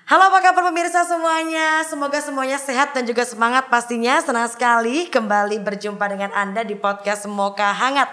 Halo, apa kabar pemirsa semuanya? Semoga semuanya sehat dan juga semangat pastinya. Senang sekali kembali berjumpa dengan Anda di podcast Mocha Hangat.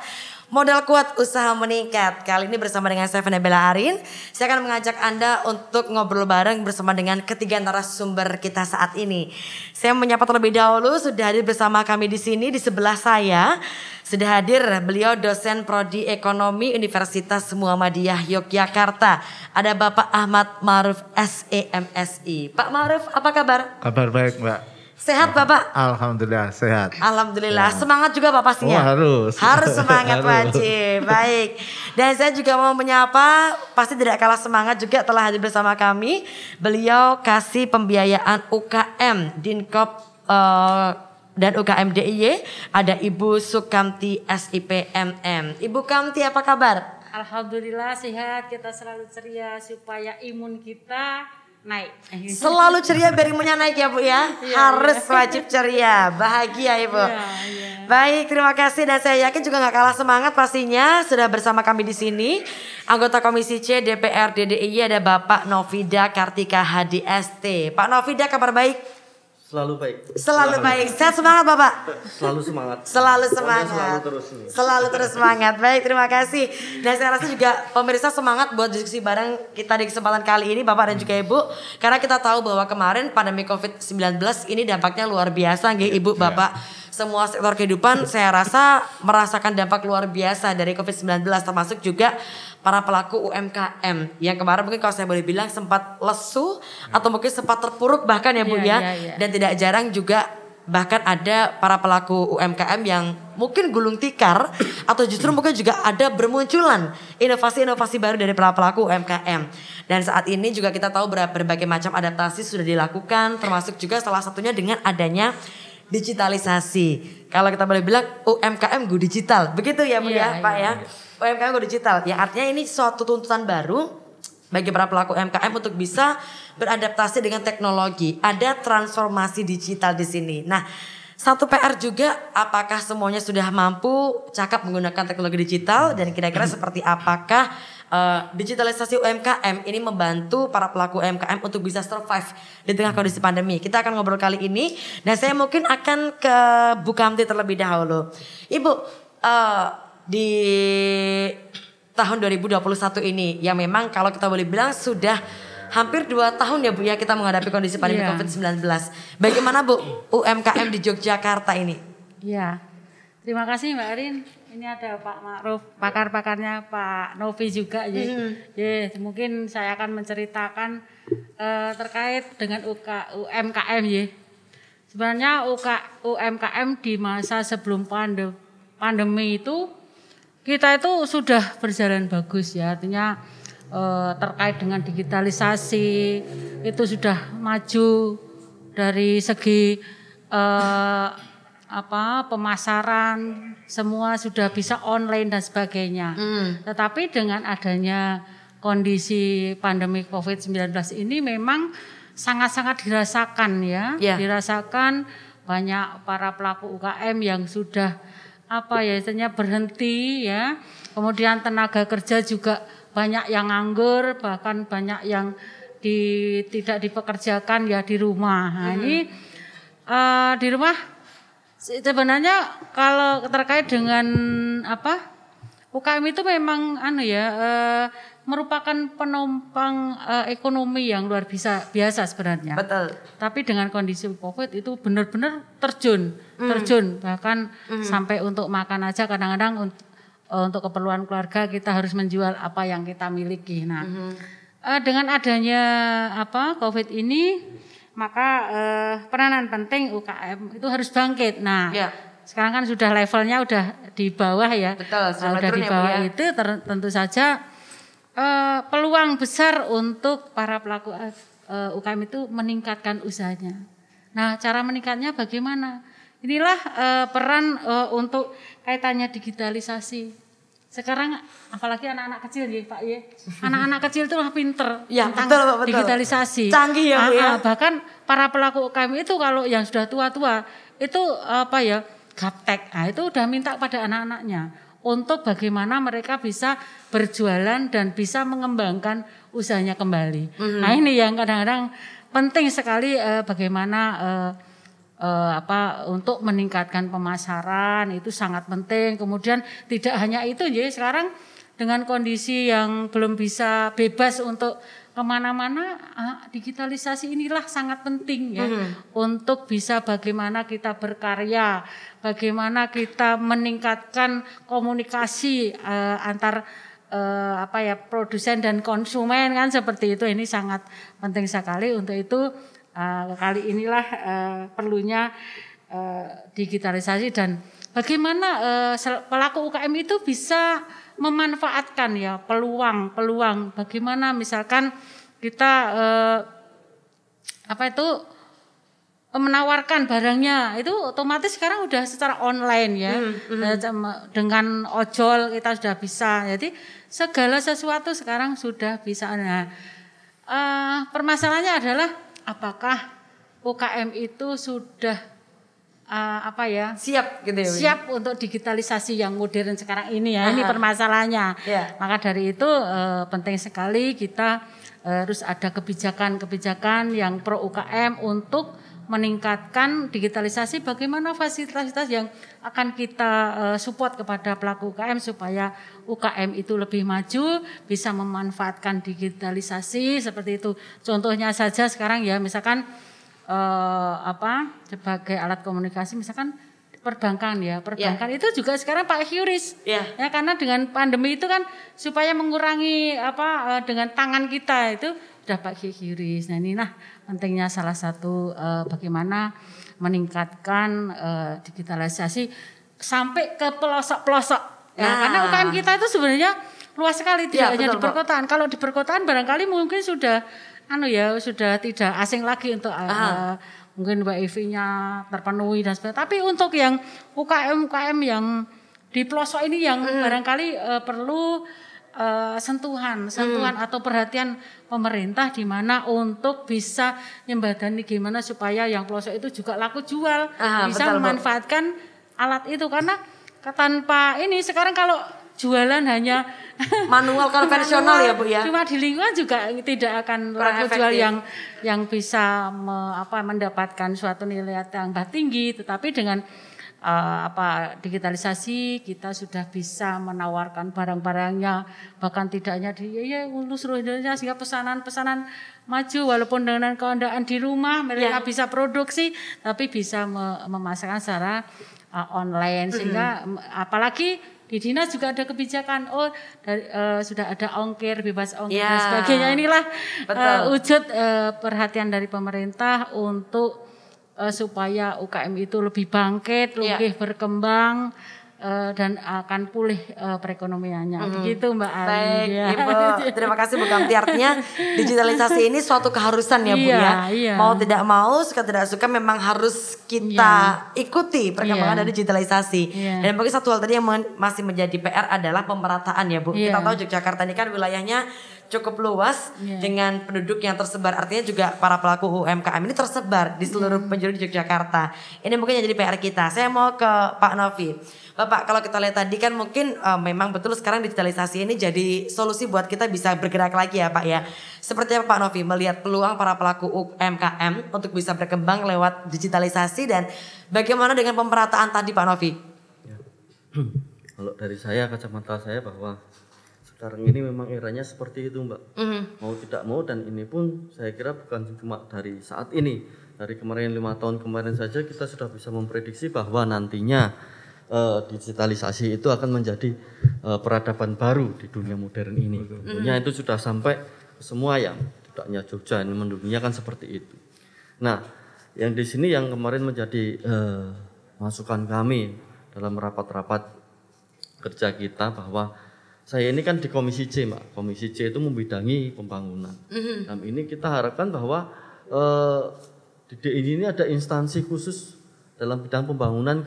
Modal kuat, usaha meningkat. Kali ini bersama dengan saya Nabila Arin. Saya akan mengajak Anda untuk ngobrol bareng bersama dengan ketiga narasumber kita saat ini. Saya menyapa terlebih dahulu, sudah hadir bersama kami di sini. Di sebelah saya sudah hadir beliau dosen Prodi Ekonomi Universitas Muhammadiyah Yogyakarta. Ada Bapak Ahmad Ma'ruf SEMSI. Pak Ma'ruf, apa kabar? Kabar baik, Mbak. Sehat Bapak? Alhamdulillah sehat. Alhamdulillah. Ya. Semangat juga Pak pastinya? Oh, harus. Harus semangat wajib. Baik. Dan saya juga mau menyapa, pasti tidak kalah semangat juga telah hadir bersama kami. Beliau kasih pembiayaan UKM Dinkop dan UKM DIY. Ada Ibu Sukamti SIPMM. Ibu Kamti, apa kabar? Alhamdulillah sehat, kita selalu ceria supaya imun kita naik. Selalu ceria biar imunnya naik ya Bu ya. Harus wajib ceria, bahagia Ibu. Baik, terima kasih dan saya yakin juga gak kalah semangat pastinya sudah bersama kami di sini. Anggota Komisi C DPR DIY ada Bapak Novida Kartika HDST. Pak Novida, kabar baik? Selalu baik. Selalu baik. Sehat semangat Bapak? Selalu semangat. Selalu semangat. Selalu terus nih. Selalu terus semangat. Baik, terima kasih. Dan saya rasa juga pemirsa semangat buat diskusi bareng kita di kesempatan kali ini Bapak dan juga Ibu. Karena kita tahu bahwa kemarin pandemi COVID-19 ini dampaknya luar biasa nggih Ibu Bapak. Semua sektor kehidupan saya rasa merasakan dampak luar biasa dari COVID-19 termasuk juga para pelaku UMKM yang kemarin mungkin kalau saya boleh bilang sempat lesu atau mungkin sempat terpuruk bahkan ya Bu ya. Dan tidak jarang juga bahkan ada para pelaku UMKM yang mungkin gulung tikar atau justru mungkin juga ada bermunculan inovasi-inovasi baru dari para pelaku UMKM. Dan saat ini juga kita tahu berbagai macam adaptasi sudah dilakukan termasuk juga salah satunya dengan adanya digitalisasi. Kalau kita boleh bilang UMKM go digital. Begitu ya Bu ya Pak ya. UMKM go digital. Ya artinya ini suatu tuntutan baru bagi para pelaku UMKM untuk bisa beradaptasi dengan teknologi. Ada transformasi digital di sini. Nah, satu PR juga apakah semuanya sudah mampu cakap menggunakan teknologi digital dan kira-kira seperti apakah digitalisasi UMKM ini membantu para pelaku UMKM untuk bisa survive di tengah kondisi pandemi. Kita akan ngobrol kali ini dan saya mungkin akan ke Bu Kamti terlebih dahulu. Ibu, di tahun 2021 ini yang memang kalau kita boleh bilang sudah hampir 2 tahun ya Bu ya kita menghadapi kondisi pandemi COVID-19. Bagaimana Bu UMKM di Yogyakarta ini? Ya, terima kasih Mbak Arin. Ini ada Pak Ma'ruf, pakar-pakarnya Pak Novi juga ya. Mungkin saya akan menceritakan terkait dengan UMKM ya. Sebenarnya UMKM di masa sebelum pandemi itu kita itu sudah berjalan bagus ya. Artinya terkait dengan digitalisasi itu sudah maju dari segi pemasaran, semua sudah bisa online dan sebagainya. Tetapi dengan adanya kondisi pandemi COVID-19 ini memang sangat-sangat dirasakan ya. Dirasakan banyak para pelaku UKM yang sudah istilahnya berhenti ya. Kemudian tenaga kerja juga banyak yang nganggur, bahkan banyak yang tidak dipekerjakan ya di rumah. Nah, ini di rumah sebenarnya kalau terkait dengan UKM itu memang merupakan penopang ekonomi yang luar biasa sebenarnya. Betul. Tapi dengan kondisi Covid itu benar-benar terjun bahkan sampai untuk makan aja kadang-kadang untuk keperluan keluarga kita harus menjual apa yang kita miliki. Nah, dengan adanya Covid ini maka peranan penting UKM itu harus bangkit. Nah, sekarang kan sudah levelnya udah di bawah ya. Betul, sudah di bawah itu tentu saja peluang besar untuk para pelaku UKM itu meningkatkan usahanya. Nah, cara meningkatnya bagaimana? Inilah peran untuk kaitannya digitalisasi. Sekarang apalagi anak-anak kecil ya Pak ya. Anak-anak kecil itu lah pinter tentang betul. Digitalisasi. Canggih ya Bu ya. Bahkan para pelaku UKM itu kalau yang sudah tua-tua itu gaptek. Nah, itu udah minta pada anak-anaknya untuk bagaimana mereka bisa berjualan dan bisa mengembangkan usahanya kembali. Nah ini yang kadang-kadang penting sekali bagaimana untuk meningkatkan pemasaran itu sangat penting. Kemudian tidak hanya itu, jadi sekarang dengan kondisi yang belum bisa bebas untuk kemana-mana, digitalisasi inilah sangat penting ya untuk bisa bagaimana kita berkarya, bagaimana kita meningkatkan komunikasi antar produsen dan konsumen kan seperti itu. Ini sangat penting sekali. Untuk itu kali inilah perlunya digitalisasi dan bagaimana pelaku UKM itu bisa memanfaatkan ya peluang bagaimana misalkan kita menawarkan barangnya itu otomatis sekarang udah secara online ya. Dengan ojol kita sudah bisa, jadi segala sesuatu sekarang sudah bisa. Nah, permasalahannya adalah apakah UKM itu sudah siap gitu ya, siap untuk digitalisasi yang modern sekarang ini ya. Ini permasalahannya. Maka dari itu penting sekali kita harus ada kebijakan-kebijakan yang pro UKM untuk meningkatkan digitalisasi. Bagaimana fasilitas yang akan kita support kepada pelaku UKM supaya UKM itu lebih maju, bisa memanfaatkan digitalisasi seperti itu. Contohnya saja sekarang ya, misalkan sebagai alat komunikasi, misalkan perbankan itu juga sekarang pakai QRIS ya, karena dengan pandemi itu kan supaya mengurangi dengan tangan kita itu sudah pakai QRIS. Nah inilah pentingnya salah satu bagaimana meningkatkan digitalisasi sampai ke pelosok-pelosok karena UKM kita itu sebenarnya luas sekali, tidak hanya di perkotaan. Kalau di perkotaan barangkali mungkin sudah sudah tidak asing lagi untuk mungkin WiFi-nya terpenuhi dan sebagainya. Tapi untuk yang UKM yang di pelosok ini yang barangkali perlu sentuhan atau perhatian pemerintah di mana untuk bisa nyembadani gimana supaya yang pelosok itu juga laku jual, bisa memanfaatkan alat itu, karena tanpa ini sekarang kalau jualan hanya manual konvensional ya Bu ya. Cuma di lingkungan juga tidak akan laku jual yang bisa mendapatkan suatu nilai tambah tinggi. Tetapi dengan digitalisasi kita sudah bisa menawarkan barang-barangnya, bahkan tidak hanya di seluruh Indonesia, sehingga pesanan-pesanan maju walaupun dengan keadaan di rumah mereka bisa produksi tapi bisa memasarkan secara online. Sehingga apalagi di dinas juga ada kebijakan sudah ada ongkir, bebas ongkir dan sebagainya. Inilah wujud perhatian dari pemerintah untuk supaya UKM itu lebih bangkit, lebih berkembang dan akan pulih perekonomiannya. Begitu Mbak Arin. Baik, Ibu. Terima kasih Bu Kamti. Artinya digitalisasi ini suatu keharusan ya Bu ya. Mau tidak mau, suka tidak suka memang harus kita ikuti perkembangan dari digitalisasi. Dan mungkin satu hal tadi yang masih menjadi PR adalah pemerataan ya Bu. Kita tahu Yogyakarta ini kan wilayahnya cukup luas dengan penduduk yang tersebar. Artinya juga para pelaku UMKM ini tersebar di seluruh penjuru di Yogyakarta. Ini mungkin yang jadi PR kita. Saya mau ke Pak Novi. Bapak, kalau kita lihat tadi kan mungkin memang betul sekarang digitalisasi ini jadi solusi buat kita bisa bergerak lagi ya Pak ya. Seperti apa Pak Novi melihat peluang para pelaku UMKM untuk bisa berkembang lewat digitalisasi dan bagaimana dengan pemerataan tadi Pak Novi? Ya. Kalau dari saya, kacamata saya bahwa sekarang ini memang eranya seperti itu Mbak. Mau tidak mau, dan ini pun saya kira bukan cuma dari saat ini. Dari kemarin 5 tahun kemarin saja kita sudah bisa memprediksi bahwa nantinya digitalisasi itu akan menjadi peradaban baru di dunia modern ini. Tentunya itu sudah sampai semua yang tidak hanya Jogja, ini mendunia kan seperti itu. Nah, yang di sini yang kemarin menjadi masukan kami dalam rapat-rapat kerja kita bahwa saya ini kan di Komisi C, Mbak. Komisi C itu membidangi pembangunan. Dan ini kita harapkan bahwa di DIY ini ada instansi khusus dalam bidang pembangunan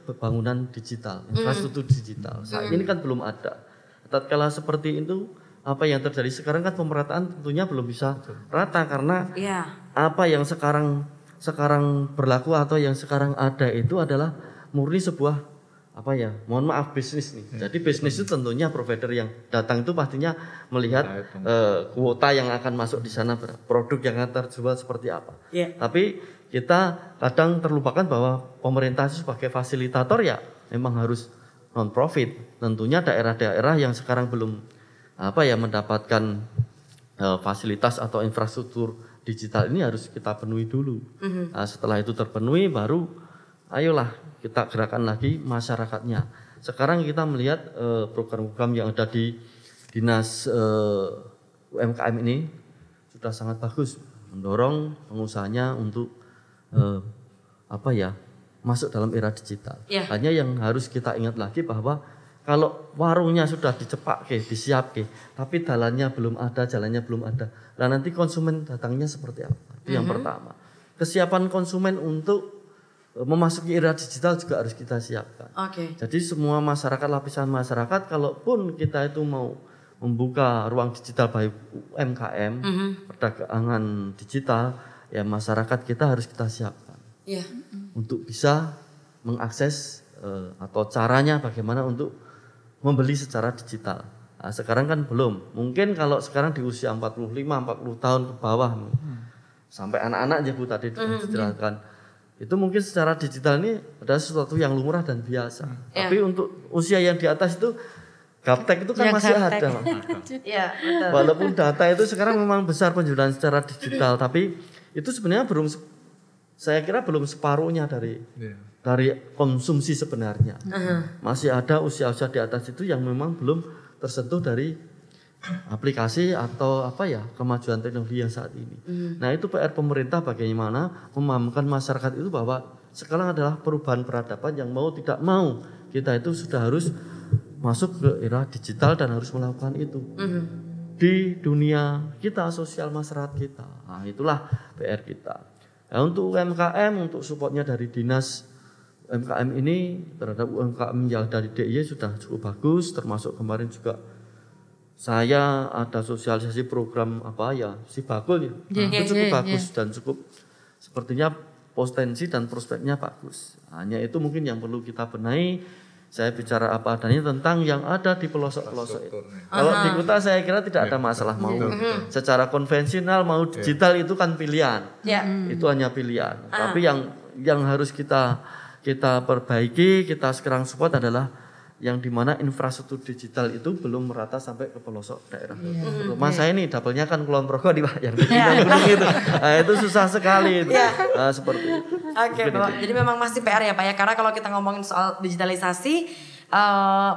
pembangunan digital, infrastruktur digital. Saat ini kan belum ada. Tatkala seperti itu, apa yang terjadi sekarang kan pemerataan tentunya belum bisa rata karena apa yang sekarang berlaku atau yang sekarang ada itu adalah murni sebuah mohon maaf bisnis nih. Jadi bisnis itu tentunya provider yang datang itu pastinya melihat kuota yang akan masuk di sana, produk yang akan terjual seperti apa. Tapi kita kadang terlupakan bahwa pemerintah sebagai fasilitator ya memang harus non profit. Tentunya daerah-daerah yang sekarang belum mendapatkan fasilitas atau infrastruktur digital ini harus kita penuhi dulu. Nah, setelah itu terpenuhi baru ayolah kita gerakan lagi masyarakatnya. Sekarang kita melihat program-program yang ada di dinas UMKM ini sudah sangat bagus mendorong pengusahanya untuk masuk dalam era digital. Hanya yang harus kita ingat lagi bahwa kalau warungnya sudah dicepakke, disiapke, tapi jalannya belum ada. Nah nanti konsumen datangnya seperti apa? Itu yang pertama. Kesiapan konsumen untuk memasuki era digital juga harus kita siapkan. Jadi semua masyarakat, lapisan masyarakat, kalaupun kita itu mau membuka ruang digital bagi UMKM, perdagangan digital, ya masyarakat kita harus kita siapkan untuk bisa mengakses atau caranya bagaimana untuk membeli secara digital. Nah, sekarang kan belum. Mungkin kalau sekarang di usia 45, 40 tahun ke bawah, sampai anak-anak aja Bu tadi dijelaskan. Itu mungkin secara digital ini adalah sesuatu yang lumrah dan biasa. Tapi untuk usia yang di atas itu gaptek itu kan masih ada. Walaupun data itu sekarang memang besar penjualan secara digital, tapi itu sebenarnya saya kira belum separuhnya dari konsumsi sebenarnya. Masih ada usia-usia di atas itu yang memang belum tersentuh dari aplikasi atau kemajuan teknologi yang saat ini. Nah itu PR pemerintah bagaimana memahamkan masyarakat itu bahwa sekarang adalah perubahan peradaban yang mau tidak mau kita itu sudah harus masuk ke era digital dan harus melakukan itu di dunia kita, sosial masyarakat kita. Nah itulah PR kita. Nah, untuk UMKM, untuk supportnya dari dinas UMKM ini terhadap UMKM yang dari DIY sudah cukup bagus, termasuk kemarin juga saya ada sosialisasi program Sibagul itu cukup bagus dan cukup sepertinya potensi dan prospeknya bagus. Hanya itu mungkin yang perlu kita benahi. Saya bicara apa adanya tentang yang ada di pelosok-pelosok itu. Kalau di kota saya kira tidak ada masalah mau secara konvensional mau digital itu kan pilihan. Itu hanya pilihan. Tapi yang harus kita perbaiki, kita sekarang support adalah yang dimana infrastruktur digital itu belum merata sampai ke pelosok daerah. Rumah saya ini dapelnya kan Kulon Progo di Pak, yang di gunung itu. Nah, itu susah sekali itu. Seperti itu. Jadi memang masih PR ya Pak ya, karena kalau kita ngomongin soal digitalisasi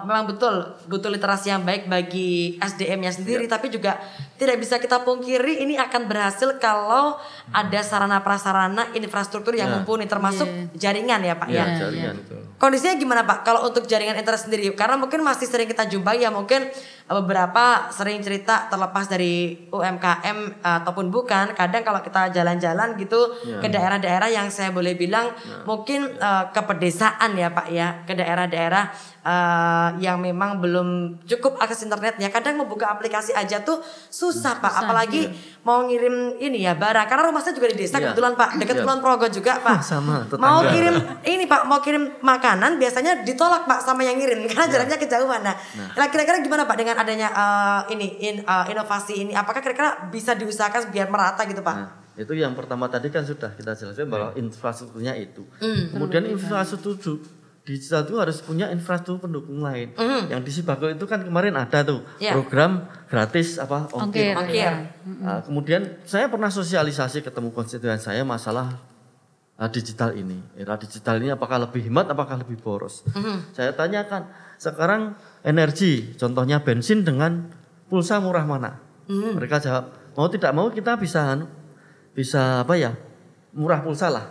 memang butuh literasi yang baik bagi SDM-nya sendiri, tapi juga tidak bisa kita pungkiri ini akan berhasil kalau ada sarana prasarana infrastruktur yang mumpuni termasuk jaringan ya Pak Jaringan. Kondisinya gimana Pak kalau untuk jaringan internet sendiri? Karena mungkin masih sering kita jumpai ya, mungkin beberapa sering cerita terlepas dari UMKM ataupun bukan, kadang kalau kita jalan-jalan gitu ke daerah-daerah yang saya boleh bilang mungkin ke pedesaan ya Pak ya, ke daerah-daerah yang memang belum cukup akses internetnya, kadang membuka aplikasi aja tuh susah Pak, apalagi mau ngirim ini ya barang, karena rumah saya juga di desa kebetulan Pak, dekat Kulon Progo juga Pak. Sama, mau kirim ini Pak, mau kirim makanan biasanya ditolak Pak sama yang ngirim karena jaraknya kejauhan. Nah, kira-kira gimana Pak dengan adanya inovasi ini? Apakah kira-kira bisa diusahakan biar merata gitu Pak? Nah, itu yang pertama tadi kan sudah kita jelaskan bahwa infrastrukturnya itu. Kemudian infrastruktur digital itu harus punya infrastruktur pendukung lain. Yang di Sibagul itu kan kemarin ada tuh program gratis ongkir. Nah, kemudian saya pernah sosialisasi ketemu konstituen saya masalah digital ini. Era digital ini apakah lebih hemat, apakah lebih boros? Saya tanyakan, sekarang energi, contohnya bensin dengan pulsa murah mana? Mereka jawab, mau tidak mau kita bisa murah pulsa lah.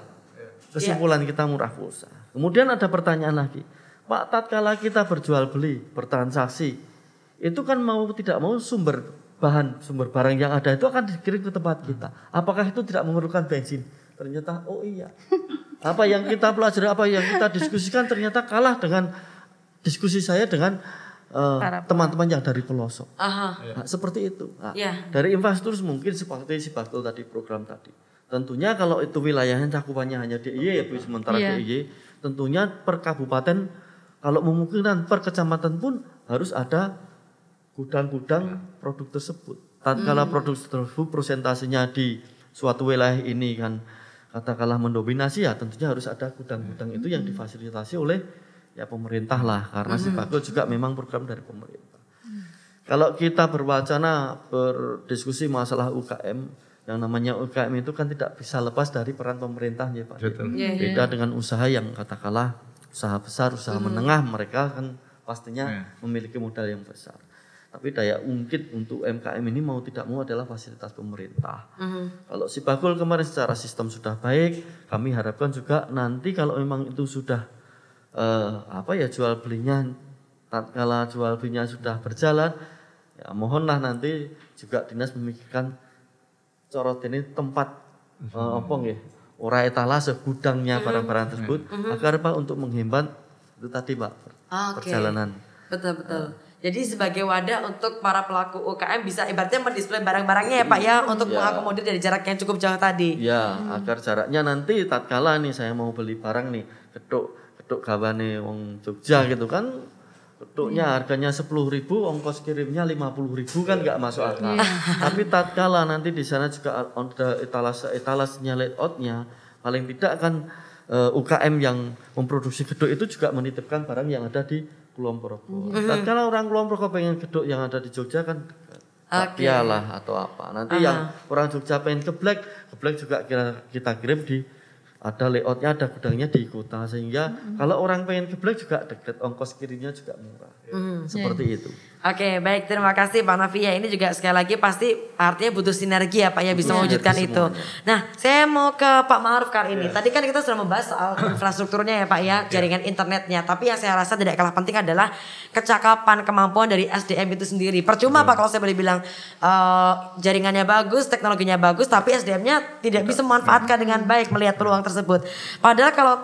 Kesimpulan kita murah pulsa. Kemudian ada pertanyaan lagi, Pak, tatkala kita berjual beli, bertransaksi, itu kan mau tidak mau sumber barang yang ada itu akan dikirim ke tempat kita. Apakah itu tidak memerlukan bensin? Ternyata iya. Apa yang kita pelajari, apa yang kita diskusikan ternyata kalah dengan diskusi saya dengan teman-teman yang dari pelosok. Nah, seperti itu. Nah, dari infrastruktur mungkin seperti Sibagul tadi, program tadi. Tentunya kalau itu wilayahnya cakupannya hanya DIY sementara DIY, tentunya per kabupaten kalau memungkinkan per kecamatan pun harus ada gudang-gudang produk tersebut. Tatkala produk tersebut presentasinya di suatu wilayah ini kan katakanlah mendominasi, ya tentunya harus ada gudang-gudang itu yang difasilitasi oleh ya pemerintah lah, karena Sibagul juga memang program dari pemerintah. Kalau kita berwacana berdiskusi masalah UKM, yang namanya UKM itu kan tidak bisa lepas dari peran pemerintah ya Pak. Beda dengan usaha yang katakanlah usaha besar, usaha menengah, mereka kan pastinya memiliki modal yang besar. Tapi daya ungkit untuk UMKM ini mau tidak mau adalah fasilitas pemerintah. Kalau Sibagul kemarin secara sistem sudah baik, kami harapkan juga nanti kalau memang itu sudah jual belinya, tatkala jual belinya sudah berjalan, ya mohonlah nanti juga dinas memikirkan corot ini tempat ora etalase gudangnya barang-barang tersebut agar Pak untuk menghemat itu tadi Pak perjalanan. Betul. Jadi sebagai wadah untuk para pelaku UKM bisa ibaratnya mendisplay barang-barangnya ya Pak ya untuk mengakomodir dari jarak yang cukup jauh tadi. Ya, agar jaraknya nanti tatkala nih saya mau beli barang nih, geduk gawane wong Jogja gitu kan, geduknya harganya 10.000, ongkos kirimnya 50.000 kan nggak masuk akal. Tapi tatkala nanti di sana juga ada etalasenya layoutnya, paling tidak kan UKM yang memproduksi geduk itu juga menitipkan barang yang ada di Kulon Progo. Tatkala orang Kulon Progo pengen geduk yang ada di Jogja kan pialah atau apa. Nanti yang orang Jogja pengen geblek juga kita kirim di ada layoutnya, ada gudangnya di kota, sehingga kalau orang pengen geblek juga dekat, ongkos kirimnya juga murah. Seperti itu. Oke, baik, terima kasih Pak Novi ya. Ini juga sekali lagi pasti artinya butuh sinergi ya Pak ya bisa mewujudkan itu. Nah, saya mau ke Pak Ma'ruf kali ini. Tadi kan kita sudah membahas soal infrastrukturnya ya Pak ya, jaringan internetnya. Tapi yang saya rasa tidak kalah penting adalah kecakapan, kemampuan dari SDM itu sendiri. Percuma Pak kalau saya boleh bilang jaringannya bagus, teknologinya bagus, tapi SDM-nya tidak bisa memanfaatkan dengan baik melihat peluang tersebut. Padahal kalau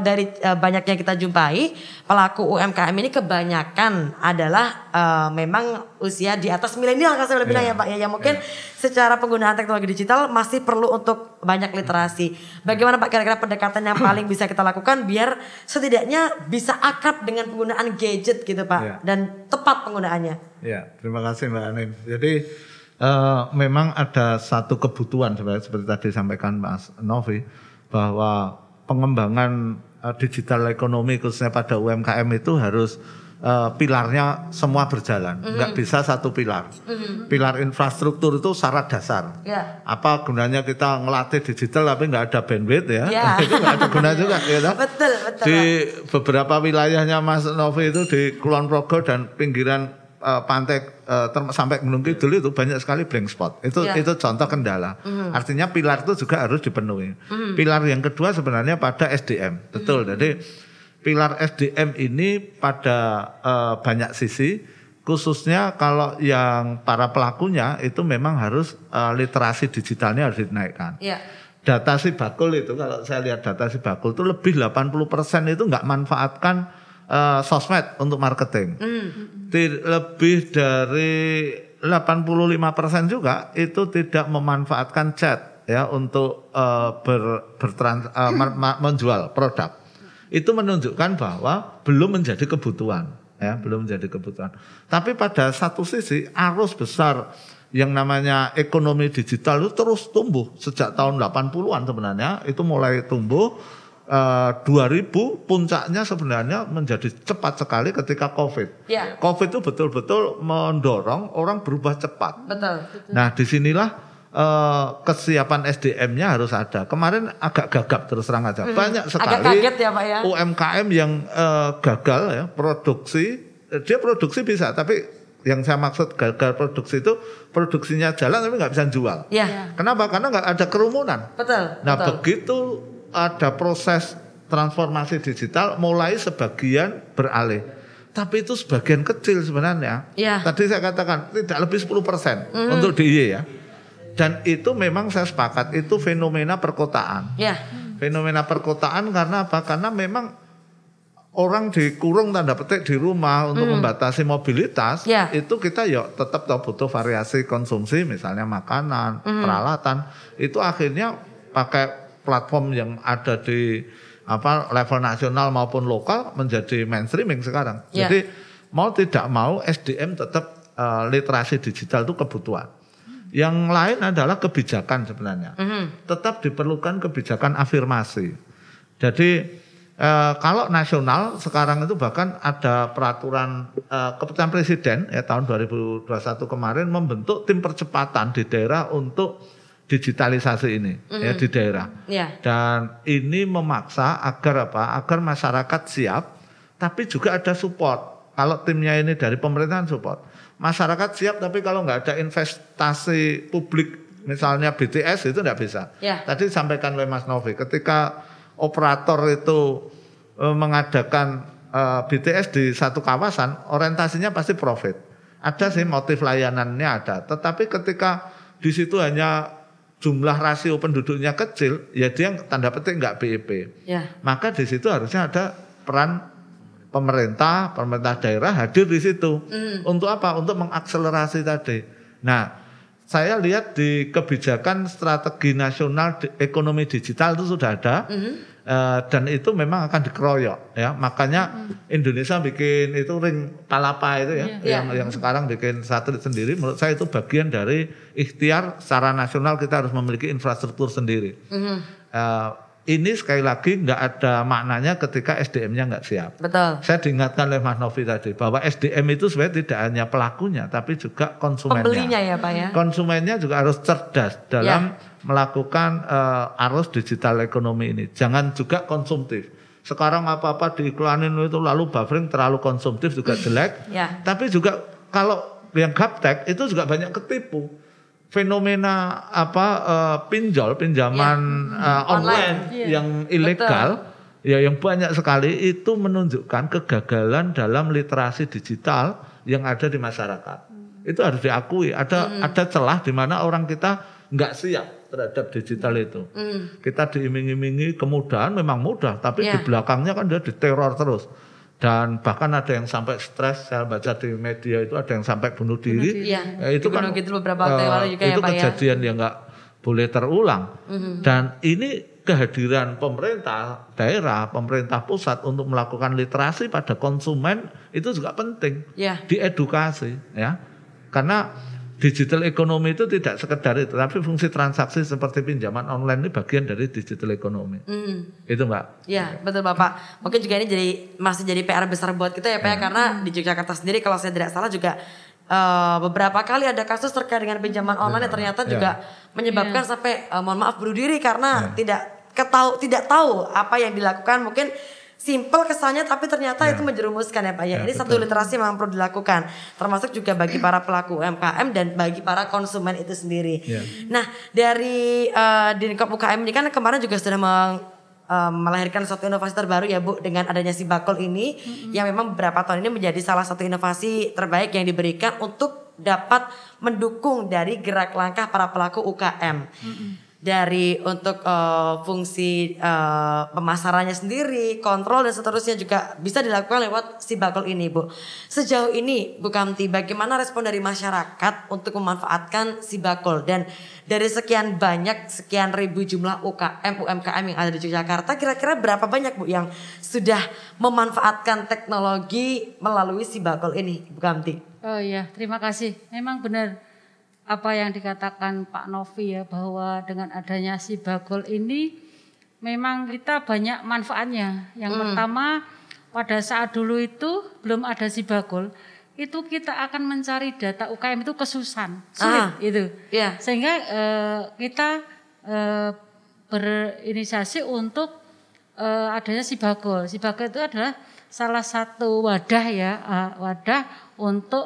dari banyak yang kita jumpai, pelaku UMKM ini kebanyakan adalah memang usia di atas milenial kalau saya boleh bilang ya Pak ya, yang mungkin secara penggunaan teknologi digital masih perlu untuk banyak literasi. Bagaimana Pak kira-kira pendekatan yang paling bisa kita lakukan biar setidaknya bisa akrab dengan penggunaan gadget gitu Pak dan tepat penggunaannya? Ya, terima kasih Mbak Anin. Jadi memang ada satu kebutuhan seperti tadi disampaikan Mas Novi, bahwa pengembangan digital ekonomi khususnya pada UMKM itu harus pilarnya semua berjalan, nggak bisa satu pilar. Pilar infrastruktur itu syarat dasar. Apa gunanya kita ngelatih digital tapi nggak ada bandwidth ya? Itu nggak ada guna juga. Gitu. Betul. Di beberapa wilayahnya Mas Novi itu di Kulon Progo dan pinggiran pantai sampai Gunung Kidul itu banyak sekali blank spot. Itu contoh kendala. Artinya pilar itu juga harus dipenuhi. Pilar yang kedua sebenarnya pada SDM. Betul. Jadi pilar SDM ini pada banyak sisi, khususnya kalau yang para pelakunya itu memang harus literasi digitalnya harus dinaikkan. Data Sibagul itu kalau saya lihat data Sibagul itu lebih 80% itu nggak manfaatkan sosmed untuk marketing. Lebih dari 85% juga itu tidak memanfaatkan chat ya untuk menjual produk. Itu menunjukkan bahwa belum menjadi kebutuhan, ya, belum menjadi kebutuhan. Tapi pada satu sisi arus besar yang namanya ekonomi digital itu terus tumbuh sejak tahun 80-an sebenarnya, itu mulai tumbuh 2000 puncaknya sebenarnya menjadi cepat sekali ketika Covid. Covid itu betul-betul mendorong orang berubah cepat. Nah, disinilah kesiapan SDM-nya harus ada. Kemarin agak gagap terus terang aja. Banyak sekali ya, Pak, ya? UMKM yang gagal ya produksi. Dia produksi bisa, tapi yang saya maksud gagal produksi itu produksinya jalan tapi nggak bisa jual. Kenapa? Karena nggak ada kerumunan. Nah, begitu ada proses transformasi digital, mulai sebagian beralih. Tapi itu sebagian kecil sebenarnya. Tadi saya katakan tidak lebih 10% untuk DIY ya. Dan itu memang saya sepakat, itu fenomena perkotaan. Fenomena perkotaan karena apa? Karena memang orang dikurung tanda petik di rumah untuk membatasi mobilitas. Itu kita tetap butuh variasi konsumsi, misalnya makanan, peralatan. Itu akhirnya pakai platform yang ada di level nasional maupun lokal menjadi mainstreaming sekarang. Jadi mau tidak mau SDM tetap literasi digital itu kebutuhan. Yang lain adalah kebijakan sebenarnya. Tetap diperlukan kebijakan afirmasi. Jadi kalau nasional sekarang itu bahkan ada peraturan keputusan presiden ya tahun 2021 kemarin membentuk tim percepatan di daerah untuk digitalisasi ini ya di daerah. Dan ini memaksa agar agar masyarakat siap, tapi juga ada support. Kalau timnya ini dari pemerintahan support. Masyarakat siap tapi kalau nggak ada investasi publik misalnya BTS itu nggak bisa. Tadi disampaikan oleh Mas Novi ketika operator itu mengadakan BTS di satu kawasan orientasinya pasti profit. Ada sih motif layanannya ada, tetapi ketika di situ hanya jumlah rasio penduduknya kecil ya dia tanda petik nggak BIP. Maka di situ harusnya ada peran pemerintah daerah hadir di situ. Untuk apa? Untuk mengakselerasi tadi. Nah, saya lihat di kebijakan strategi nasional ekonomi digital itu sudah ada. Dan itu memang akan dikeroyok ya. Makanya Indonesia bikin itu ring Palapa itu ya. Yang sekarang bikin satelit sendiri, menurut saya itu bagian dari ikhtiar secara nasional kita harus memiliki infrastruktur sendiri. Ini sekali lagi nggak ada maknanya ketika SDM-nya nggak siap. Betul. Saya diingatkan oleh Mas Novi tadi bahwa SDM itu sebenarnya tidak hanya pelakunya, tapi juga konsumennya. Pembelinya ya Pak ya. Konsumennya juga harus cerdas dalam melakukan arus digital ekonomi ini. Jangan juga konsumtif. Sekarang apa-apa diiklanin itu lalu buffering terlalu konsumtif juga jelek. Tapi juga kalau yang gaptek itu juga banyak ketipu. Fenomena pinjaman online yang ilegal ya yang banyak sekali itu menunjukkan kegagalan dalam literasi digital yang ada di masyarakat. Itu harus diakui, ada celah di mana orang kita nggak siap terhadap digital itu. Kita diiming-imingi kemudahan memang mudah, tapi di belakangnya kan dia diteror terus. Dan bahkan ada yang sampai stres, saya baca di media itu ada yang sampai bunuh diri. Itu kan beberapa waktu yang lalu juga itu ya, Pak, kejadian yang nggak boleh terulang. Dan ini kehadiran pemerintah daerah, pemerintah pusat untuk melakukan literasi pada konsumen itu juga penting. Diedukasi ya. Karena digital ekonomi itu tidak sekedar itu, tapi fungsi transaksi seperti pinjaman online ini bagian dari digital ekonomi. Itu Mbak. Ya betul Bapak. Mungkin juga ini masih jadi PR besar buat kita ya Pak, karena di Yogyakarta sendiri kalau saya tidak salah juga beberapa kali ada kasus terkait dengan pinjaman online yang ternyata juga menyebabkan sampai mohon maaf bunuh diri karena tidak tahu apa yang dilakukan. Mungkin simpel kesannya tapi ternyata itu menjerumuskan ya Pak ya. Ini satu literasi memang perlu dilakukan, termasuk juga bagi para pelaku UMKM dan bagi para konsumen itu sendiri. Nah dari Dinkop UKM ini kan kemarin juga sudah melahirkan suatu inovasi terbaru ya Bu, dengan adanya Sibakul ini yang memang beberapa tahun ini menjadi salah satu inovasi terbaik yang diberikan untuk dapat mendukung dari gerak langkah para pelaku UKM. Dari untuk fungsi pemasarannya sendiri, kontrol dan seterusnya juga bisa dilakukan lewat Sibakul ini Bu. Sejauh ini Bu Kamti, bagaimana respon dari masyarakat untuk memanfaatkan Sibakul? Dan dari sekian ribu jumlah UMKM yang ada di Yogyakarta, kira-kira berapa banyak Bu yang sudah memanfaatkan teknologi melalui Sibakul ini Bu Kamti? Oh iya, terima kasih. Memang benar apa yang dikatakan Pak Novi ya, bahwa dengan adanya Sibakul ini memang kita banyak manfaatnya. Yang pertama, pada saat dulu itu belum ada Sibakul, itu kita akan mencari data UKM itu kesusahan, sulit itu. Sehingga kita berinisiasi untuk adanya Sibakul. Sibakul itu adalah salah satu wadah wadah untuk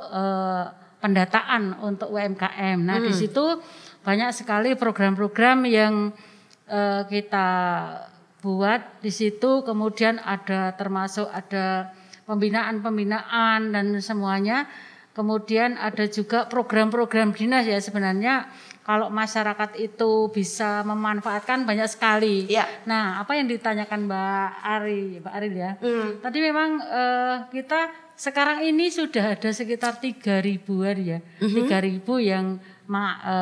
pendataan untuk UMKM. Nah, di situ banyak sekali program-program yang kita buat di situ. Kemudian termasuk ada pembinaan dan semuanya. Kemudian ada juga program-program dinas ya, sebenarnya kalau masyarakat itu bisa memanfaatkan banyak sekali. Nah, apa yang ditanyakan Mbak Ari ya. Tadi memang kita sekarang ini sudah ada sekitar 3.000-an ya, 3.000 yang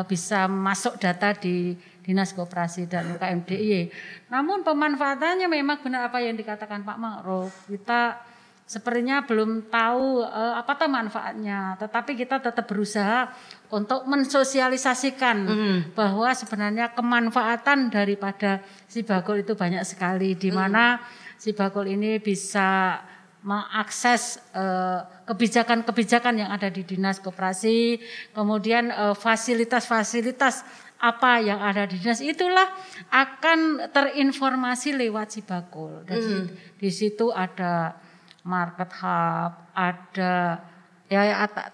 bisa masuk data di Dinas Koperasi dan UKM DIY. Namun pemanfaatannya memang benar apa yang dikatakan Pak Ma'ruf. Kita sepertinya belum tahu apa tuh manfaatnya, tetapi kita tetap berusaha untuk mensosialisasikan bahwa sebenarnya kemanfaatan daripada Sibagul itu banyak sekali, di mana Sibagul ini bisa mengakses kebijakan-kebijakan yang ada di Dinas Koperasi, kemudian fasilitas-fasilitas apa yang ada di dinas itulah akan terinformasi lewat Sibagul. Dan di situ ada market hub, ada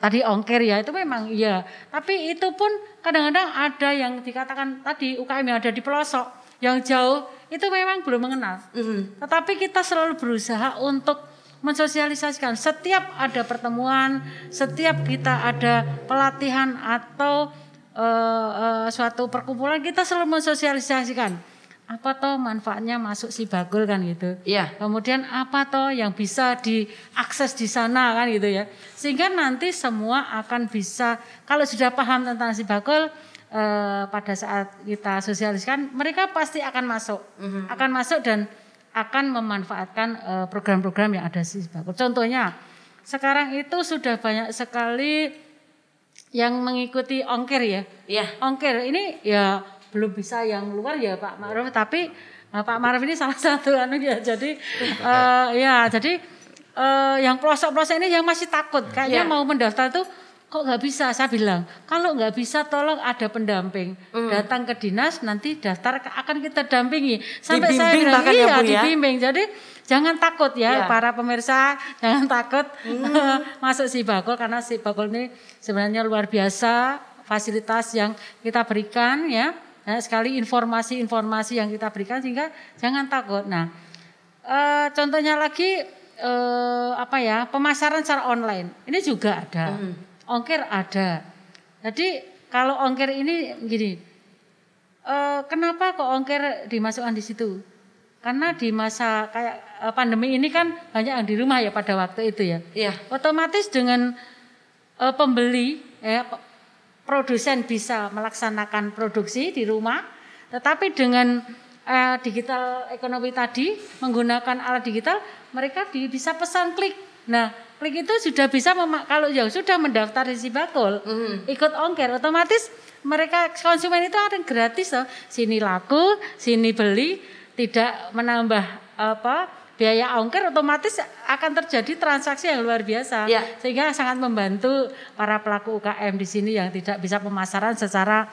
tadi ongkir ya, itu memang iya. Tapi itu pun kadang-kadang ada yang dikatakan tadi UKM yang ada di pelosok, yang jauh itu memang belum mengenal. Tetapi kita selalu berusaha untuk mensosialisasikan. Setiap ada pertemuan, setiap kita ada pelatihan atau suatu perkumpulan, kita selalu mensosialisasikan apa toh manfaatnya masuk Sibagul kan gitu. Iya. Kemudian apa toh yang bisa diakses di sana kan gitu ya. Sehingga nanti semua akan bisa, kalau sudah paham tentang Sibagul, pada saat kita sosialisasikan mereka pasti akan masuk. Akan masuk dan akan memanfaatkan program-program yang ada di Sibagul. Contohnya sekarang itu sudah banyak sekali yang mengikuti ongkir ya. Iya. Ongkir ini ya belum bisa yang luar ya Pak Ma'ruf, tapi Pak Ma'ruf ini salah satu ya. Jadi jadi yang pelosok-pelosok ini yang masih takut kayaknya mau mendaftar tuh kok nggak bisa. Saya bilang kalau nggak bisa tolong ada pendamping, datang ke dinas nanti daftar akan kita dampingi sampai saya bilang iya dibimbing. Jadi jangan takut ya para pemirsa, jangan takut masuk Sibagul, karena Sibagul ini sebenarnya luar biasa fasilitas yang kita berikan ya. Nah, sekali informasi-informasi yang kita berikan, sehingga jangan takut. Nah, contohnya lagi pemasaran secara online ini juga ada, ongkir ada. Jadi kalau ongkir ini gini, kenapa kok ongkir dimasukkan di situ? Karena di masa kayak pandemi ini kan banyak yang di rumah ya pada waktu itu ya. Iya. Otomatis dengan pembeli produsen bisa melaksanakan produksi di rumah, tetapi dengan digital ekonomi tadi menggunakan alat digital, mereka bisa pesan klik. Nah, klik itu sudah bisa kalau ya sudah mendaftar di Sibagul, ikut ongkir, otomatis mereka konsumen itu ada gratis loh. Sini laku, sini beli, tidak menambah biaya ongkir, otomatis akan terjadi transaksi yang luar biasa, sehingga sangat membantu para pelaku UKM di sini yang tidak bisa pemasaran secara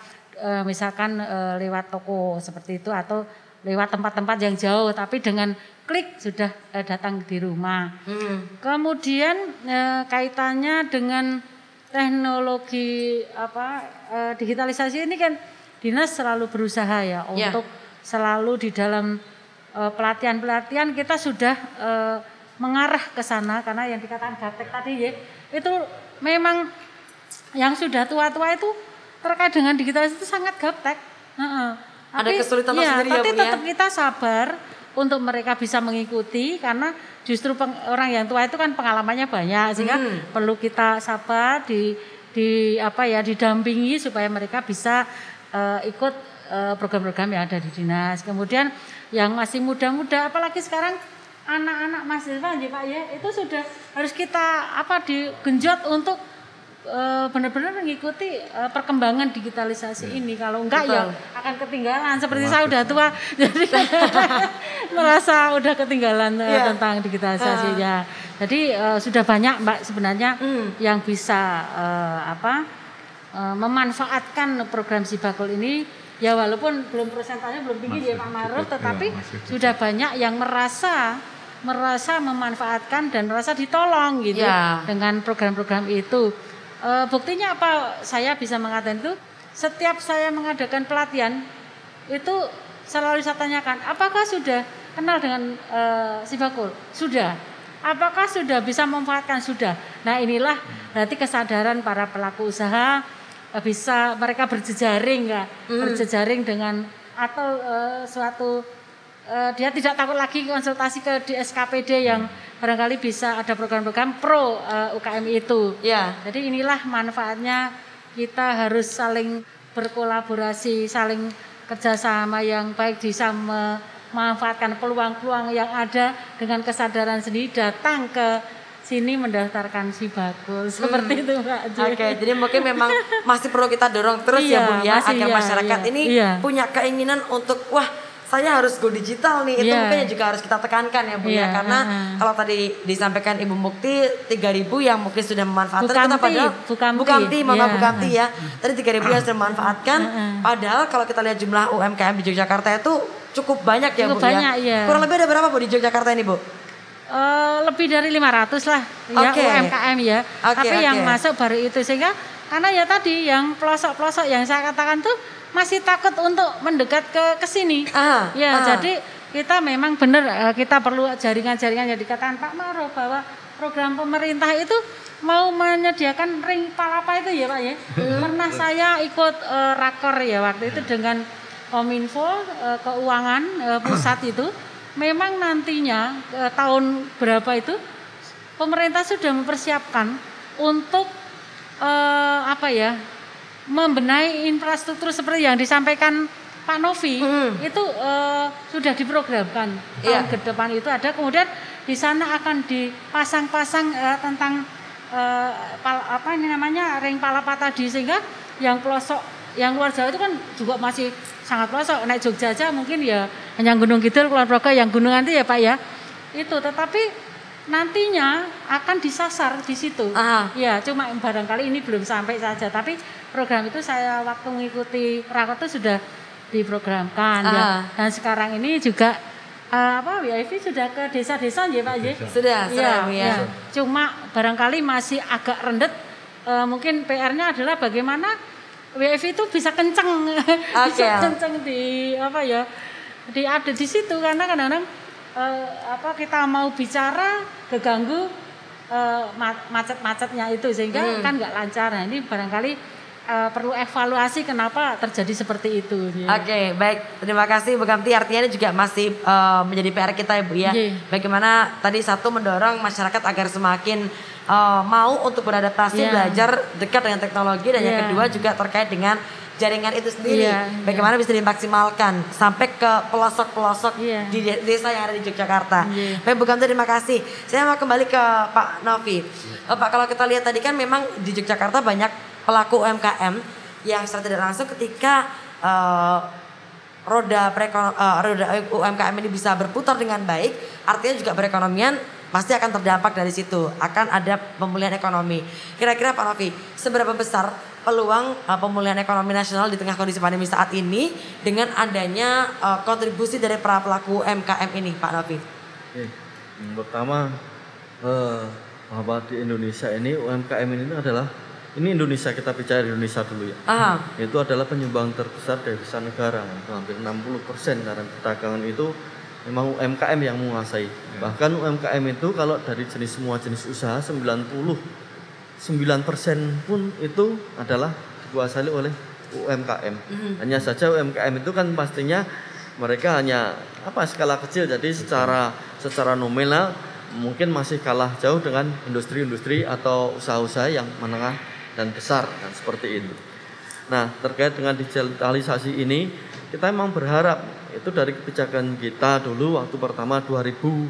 misalkan lewat toko seperti itu atau lewat tempat-tempat yang jauh, tapi dengan klik sudah datang di rumah. Kemudian kaitannya dengan teknologi digitalisasi ini kan dinas selalu berusaha ya untuk selalu di dalam pelatihan-pelatihan kita sudah mengarah ke sana, karena yang dikatakan gaptek tadi ya, itu memang yang sudah tua-tua itu terkait dengan digitalisasi itu sangat gaptek. Ada kesulitan tersendiri ya, tapi tetap kita sabar untuk mereka bisa mengikuti, karena justru orang yang tua itu kan pengalamannya banyak, sehingga perlu kita sabar didampingi supaya mereka bisa ikut program-program yang ada di dinas. Kemudian yang masih muda-muda, apalagi sekarang anak-anak mahasiswa ya Pak ya, itu sudah harus kita digenjot untuk benar-benar mengikuti perkembangan digitalisasi ini. Kalau enggak ya akan ketinggalan. Seperti saya udah tua, jadi merasa udah ketinggalan tentang digitalisasinya. Jadi sudah banyak Mbak sebenarnya yang bisa memanfaatkan program Sibagul ini. Ya walaupun belum persentasenya belum tinggi ya Pak Ma'ruf, tetapi sudah banyak yang merasa memanfaatkan dan merasa ditolong gitu dengan program-program itu. Buktinya apa saya bisa mengatakan itu, setiap saya mengadakan pelatihan itu selalu saya tanyakan, apakah sudah kenal dengan Sibagul? Sudah. Apakah sudah bisa memanfaatkan? Sudah. Nah inilah berarti kesadaran para pelaku usaha, bisa mereka berjejaring berjejaring dengan atau suatu dia tidak takut lagi konsultasi ke DSKPD yang barangkali bisa ada program-program pro UKM itu. Jadi inilah manfaatnya, kita harus saling berkolaborasi, saling kerjasama yang baik, bisa memanfaatkan peluang-peluang yang ada dengan kesadaran sendiri, datang ke sini mendaftarkan Sibako seperti itu Mbak. Oke, jadi mungkin memang masih perlu kita dorong terus ya Bu ya, agar masyarakat ini punya keinginan untuk wah saya harus go digital nih, itu mungkin juga harus kita tekankan ya Bu ya, karena kalau tadi disampaikan Ibu Mukti 3.000 yang mungkin sudah memanfaatkan, kita padahal Bukamti ya, tadi 3.000 yang sudah memanfaatkan, padahal kalau kita lihat jumlah UMKM di Yogyakarta itu cukup banyak ya Bu ya. Kurang lebih ada berapa Bu di Yogyakarta ini Bu? Lebih dari 500 lah ya UMKM ya. Tapi yang masuk baru itu, sehingga karena ya tadi yang pelosok-pelosok yang saya katakan tuh masih takut untuk mendekat ke sini. Jadi kita memang benar kita perlu jaringan-jaringan yang dikatakan Pak Ma'ruf bahwa program pemerintah itu mau menyediakan ring palapa itu ya Pak ya. Pernah saya ikut rakor ya waktu itu dengan Kominfo keuangan pusat itu. Memang nantinya tahun berapa itu pemerintah sudah mempersiapkan untuk membenahi infrastruktur seperti yang disampaikan Pak Novi. Itu sudah diprogramkan tahun ke depan itu ada, kemudian di sana akan dipasang-pasang tentang ring palapa tadi, sehingga yang pelosok yang luar Jawa itu kan juga masih sangat pelosok. Naik Jogja aja mungkin ya hanya Gunung Kidul, Kulon Progo yang gunungan itu ya Pak ya. Itu tetapi nantinya akan disasar di situ. Ya, cuma barangkali ini belum sampai saja, tapi program itu saya waktu mengikuti rakor itu sudah diprogramkan ya. Dan sekarang ini juga WiFi sudah ke desa-desa ya Pak ya. Sudah ya. Cuma barangkali masih agak rendet. Mungkin PR-nya adalah bagaimana WiFi itu bisa kenceng, bisa kenceng di ada di situ, karena kadang-kadang kita mau bicara keganggu macet-macetnya itu, sehingga kan nggak lancar. Nah, ini barangkali perlu evaluasi kenapa terjadi seperti itu. Oke, baik, terima kasih Bu Kamti. Artinya ini juga masih menjadi PR kita ya Bu ya. Bagaimana tadi satu mendorong masyarakat agar semakin mau untuk beradaptasi, belajar dekat dengan teknologi, dan yang kedua juga terkait dengan jaringan itu sendiri. Bagaimana bisa dimaksimalkan sampai ke pelosok-pelosok di desa yang ada di Yogyakarta. Baik Bu Kamti, terima kasih. Saya mau kembali ke Pak Novi. Pak, kalau kita lihat tadi kan memang di Yogyakarta banyak pelaku UMKM yang secara tidak langsung ketika roda UMKM ini bisa berputar dengan baik, artinya juga perekonomian pasti akan terdampak dari situ, akan ada pemulihan ekonomi. Kira-kira Pak Novi, seberapa besar peluang pemulihan ekonomi nasional di tengah kondisi pandemi saat ini dengan adanya kontribusi dari para pelaku UMKM ini, Pak Novi? Yang pertama, bahwa di Indonesia ini UMKM ini adalah, ini Indonesia, kita bicara Indonesia dulu ya. Itu adalah penyumbang terbesar devisa negara, hampir 60% dari perdagangan itu memang UMKM yang menguasai. Bahkan UMKM itu kalau dari semua jenis usaha 99% pun itu adalah dikuasai oleh UMKM. Hanya saja UMKM itu kan pastinya mereka hanya skala kecil, jadi secara nominal mungkin masih kalah jauh dengan industri-industri atau usaha-usaha yang menengah dan besar, dan seperti itu. Nah, terkait dengan digitalisasi ini, kita memang berharap itu dari kebijakan kita dulu waktu pertama 2020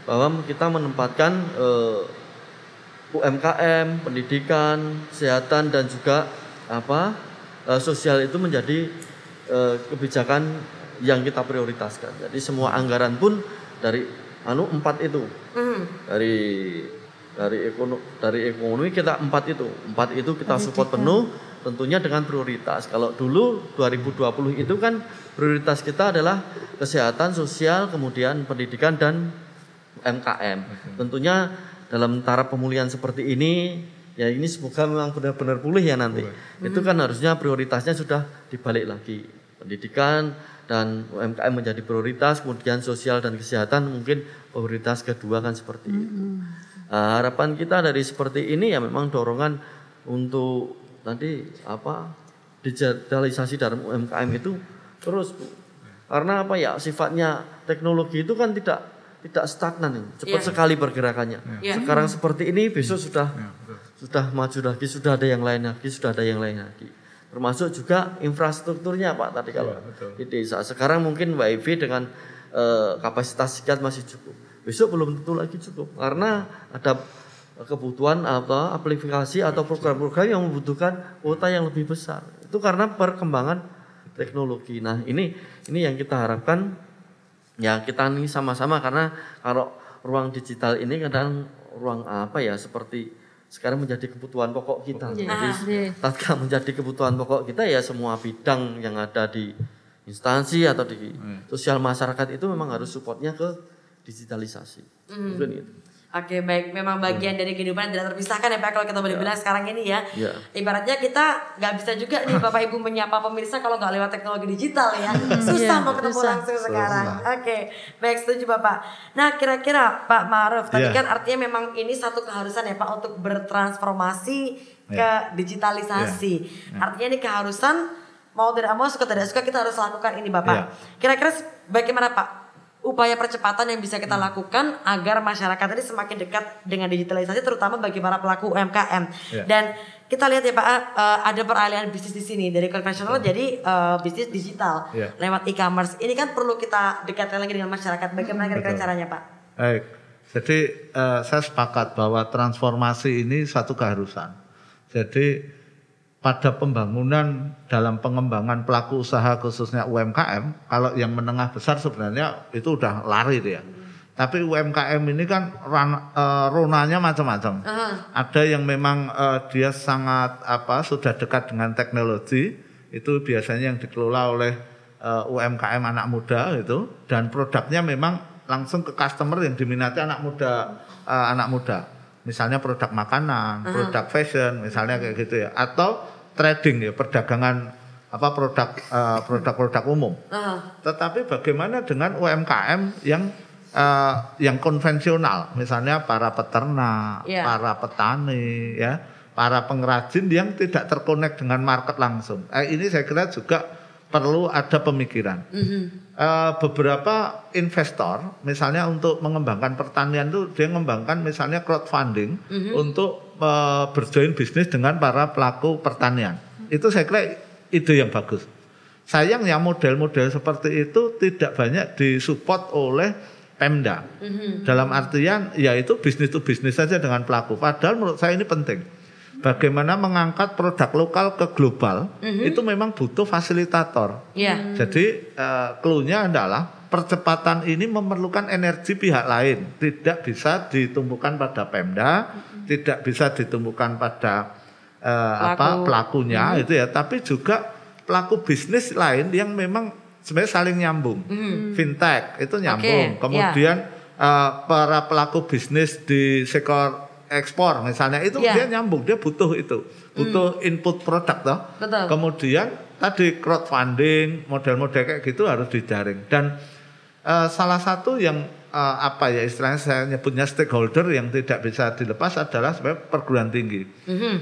bahwa kita menempatkan UMKM, pendidikan, kesehatan, dan juga sosial itu menjadi kebijakan yang kita prioritaskan. Jadi semua anggaran pun dari 4 itu. Dari ekonomi kita 4 itu kita support penuh, tentunya dengan prioritas. Kalau dulu 2020 itu kan prioritas kita adalah kesehatan, sosial, kemudian pendidikan dan UMKM. Tentunya dalam taraf pemulihan seperti ini, ya ini semoga memang benar-benar pulih ya nanti. Itu kan harusnya prioritasnya sudah dibalik lagi. Pendidikan dan UMKM menjadi prioritas, kemudian sosial dan kesehatan mungkin prioritas kedua, kan seperti itu. Harapan kita dari seperti ini ya memang dorongan untuk nanti digitalisasi dalam UMKM itu terus, Bu. Karena sifatnya teknologi itu kan tidak stagnan, cepat sekali pergerakannya. Sekarang seperti ini, besok sudah maju lagi, sudah ada yang lain lagi, termasuk juga infrastrukturnya Pak tadi kalau di desa. Sekarang mungkin WiFi dengan kapasitas sekian masih cukup. Besok belum tentu lagi cukup karena ada kebutuhan atau aplikasi atau program-program yang membutuhkan kuota yang lebih besar. Itu karena perkembangan teknologi. Nah, ini yang kita harapkan ya kita nih sama-sama, karena kalau ruang digital ini kadang ruang seperti sekarang menjadi kebutuhan pokok kita. Jadi tatkala menjadi kebutuhan pokok kita ya semua bidang yang ada di instansi atau di sosial masyarakat itu memang harus supportnya ke digitalisasi. Gitu. Oke, baik. Memang bagian dari kehidupan yang tidak terpisahkan ya Pak kalau kita boleh bilang sekarang ini ya. Ibaratnya kita nggak bisa juga nih Bapak Ibu menyapa pemirsa kalau nggak lewat teknologi digital ya. Susah mau ketemu langsung sekarang. Oke, baik, setuju Bapak. Nah, kira-kira Pak Ma'ruf tadi kan artinya memang ini satu keharusan ya Pak untuk bertransformasi ke digitalisasi. Artinya ini keharusan, mau tidak mau, suka tidak suka kita harus lakukan ini Bapak. Kira-kira bagaimana Pak upaya percepatan yang bisa kita lakukan agar masyarakat ini semakin dekat dengan digitalisasi, terutama bagi para pelaku UMKM. Dan kita lihat ya Pak, ada peralihan bisnis di sini dari konvensional jadi bisnis digital lewat e-commerce. Ini kan perlu kita dekatkan lagi dengan masyarakat. Bagaimana kira-kira caranya Pak? Baik, jadi saya sepakat bahwa transformasi ini satu keharusan. Jadi pada pembangunan dalam pengembangan pelaku usaha khususnya UMKM, kalau yang menengah besar sebenarnya itu udah lari dia. Tapi UMKM ini kan ronanya macam-macam. Ada yang memang dia sangat sudah dekat dengan teknologi, itu biasanya yang dikelola oleh UMKM anak muda itu, dan produknya memang langsung ke customer yang diminati anak muda. Misalnya produk makanan, produk fashion, misalnya kayak gitu ya. Atau trading ya, perdagangan produk-produk umum. Tetapi bagaimana dengan UMKM yang konvensional, misalnya para peternak, para petani, ya, para pengrajin yang tidak terkonek dengan market langsung. Ini saya kira juga perlu ada pemikiran. Beberapa investor, misalnya untuk mengembangkan pertanian itu dia mengembangkan misalnya crowdfunding untuk berjoin bisnis dengan para pelaku pertanian. Itu saya kira ide yang bagus. Sayangnya model-model seperti itu tidak banyak disupport oleh Pemda. Dalam artian yaitu bisnis to bisnis saja dengan pelaku. Padahal menurut saya ini penting. Bagaimana mengangkat produk lokal ke global itu memang butuh fasilitator. Jadi clue-nya adalah percepatan ini memerlukan energi pihak lain. Tidak bisa ditumpukan pada Pemda, tidak bisa ditumpukan pada pelakunya itu ya, tapi juga pelaku bisnis lain yang memang sebenarnya saling nyambung. Fintech itu nyambung. Kemudian para pelaku bisnis di sektor ekspor misalnya itu dia nyambung, dia butuh itu, butuh input produk toh. Kemudian tadi crowdfunding, model-model kayak gitu harus dijaring. Dan salah satu yang istilahnya saya nyebutnya stakeholder yang tidak bisa dilepas adalah sebenarnya perguruan tinggi.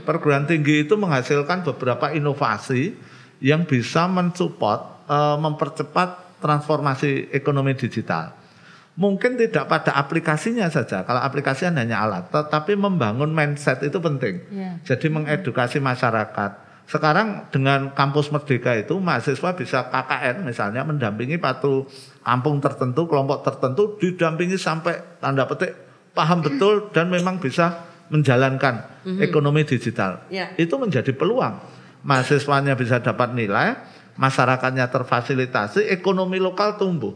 Perguruan tinggi itu menghasilkan beberapa inovasi yang bisa mensupport, mempercepat transformasi ekonomi digital. Mungkin tidak pada aplikasinya saja, kalau aplikasi hanya alat, tetapi membangun mindset itu penting. Jadi mengedukasi masyarakat. Sekarang dengan Kampus Merdeka itu mahasiswa bisa KKN misalnya mendampingi satu kampung tertentu, kelompok tertentu, didampingi sampai tanda petik paham betul dan memang bisa menjalankan ekonomi digital. Itu menjadi peluang. Mahasiswanya bisa dapat nilai, masyarakatnya terfasilitasi, ekonomi lokal tumbuh.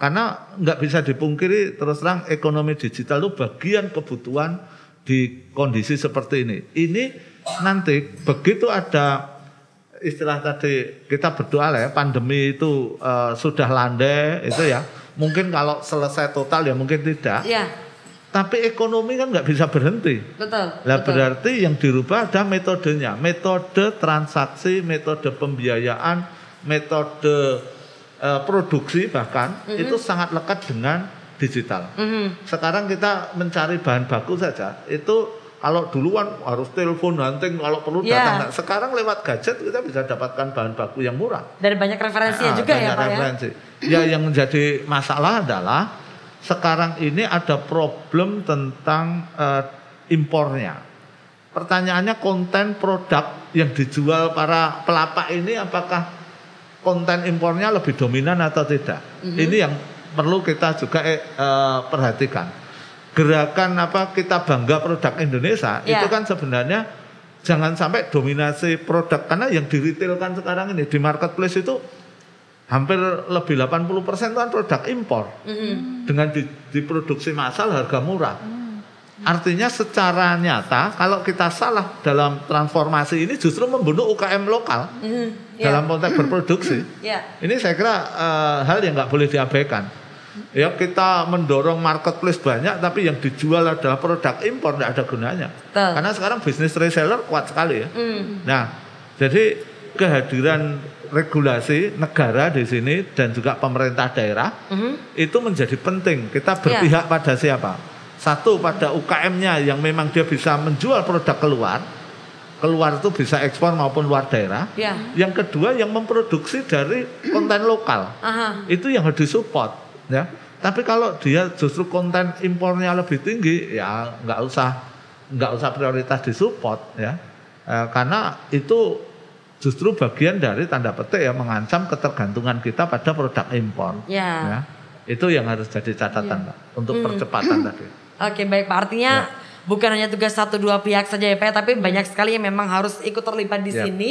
Karena nggak bisa dipungkiri terus terang ekonomi digital itu bagian kebutuhan di kondisi seperti ini. Ini nanti begitu ada istilah tadi kita berdoa lah ya, pandemi itu sudah landai itu ya. Mungkin kalau selesai total ya mungkin tidak. Tapi ekonomi kan nggak bisa berhenti. Berarti yang dirubah ada metodenya, metode transaksi, metode pembiayaan, metode produksi bahkan itu sangat lekat dengan digital. Sekarang kita mencari bahan baku saja itu kalau duluan harus telepon hunting, kalau perlu datang. Sekarang lewat gadget kita bisa dapatkan bahan baku yang murah. Dan banyak referensinya juga ya Pak ya. Yang menjadi masalah adalah sekarang ini ada problem tentang impornya. pertanyaannya konten produk yang dijual para pelapak ini apakah konten impornya lebih dominan atau tidak? Ini yang perlu kita juga perhatikan. Gerakan kita bangga produk Indonesia itu kan sebenarnya jangan sampai dominasi produk, karena yang diretailkan sekarang ini di marketplace itu hampir lebih 80% itu kan produk impor dengan diproduksi massal harga murah. Artinya secara nyata kalau kita salah dalam transformasi ini justru membunuh UKM lokal dalam konteks berproduksi. Ini saya kira hal yang nggak boleh diabaikan. Ya, kita mendorong marketplace banyak tapi yang dijual adalah produk impor, tidak ada gunanya. Karena sekarang bisnis reseller kuat sekali ya. Nah, jadi kehadiran regulasi negara di sini dan juga pemerintah daerah itu menjadi penting. Kita berpihak pada siapa? Satu, pada UKM-nya yang memang dia bisa menjual produk keluar itu bisa ekspor maupun luar daerah. Yang kedua, yang memproduksi dari konten lokal. Itu yang harus disupport ya. Tapi kalau dia justru konten impornya lebih tinggi, ya nggak usah prioritas disupport ya. Karena itu justru bagian dari tanda petik ya mengancam ketergantungan kita pada produk impor. Ya. Itu yang harus jadi catatan Pak untuk percepatan tadi. Oke, baik Pak, artinya bukan hanya tugas 1-2 pihak saja ya Pak, tapi banyak sekali yang memang harus ikut terlibat di sini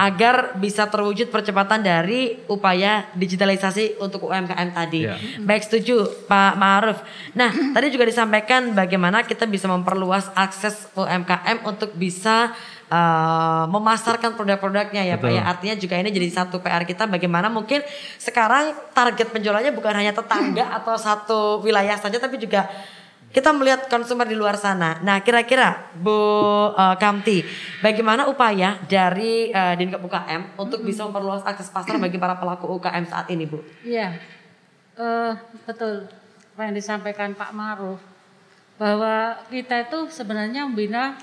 agar bisa terwujud percepatan dari upaya digitalisasi untuk UMKM tadi. Baik, setuju Pak Ma'ruf. Nah, tadi juga disampaikan bagaimana kita bisa memperluas akses UMKM untuk bisa memasarkan produk-produknya ya Pak ya. Artinya juga ini jadi satu PR kita, bagaimana mungkin sekarang target penjualannya bukan hanya tetangga atau satu wilayah saja, tapi juga kita melihat konsumer di luar sana. Nah, kira-kira Bu Kamti, bagaimana upaya dari Dinkep UKM untuk bisa memperluas akses pasar bagi para pelaku UKM saat ini, Bu? Iya, betul apa yang disampaikan Pak Ma'ruf, bahwa kita itu sebenarnya membina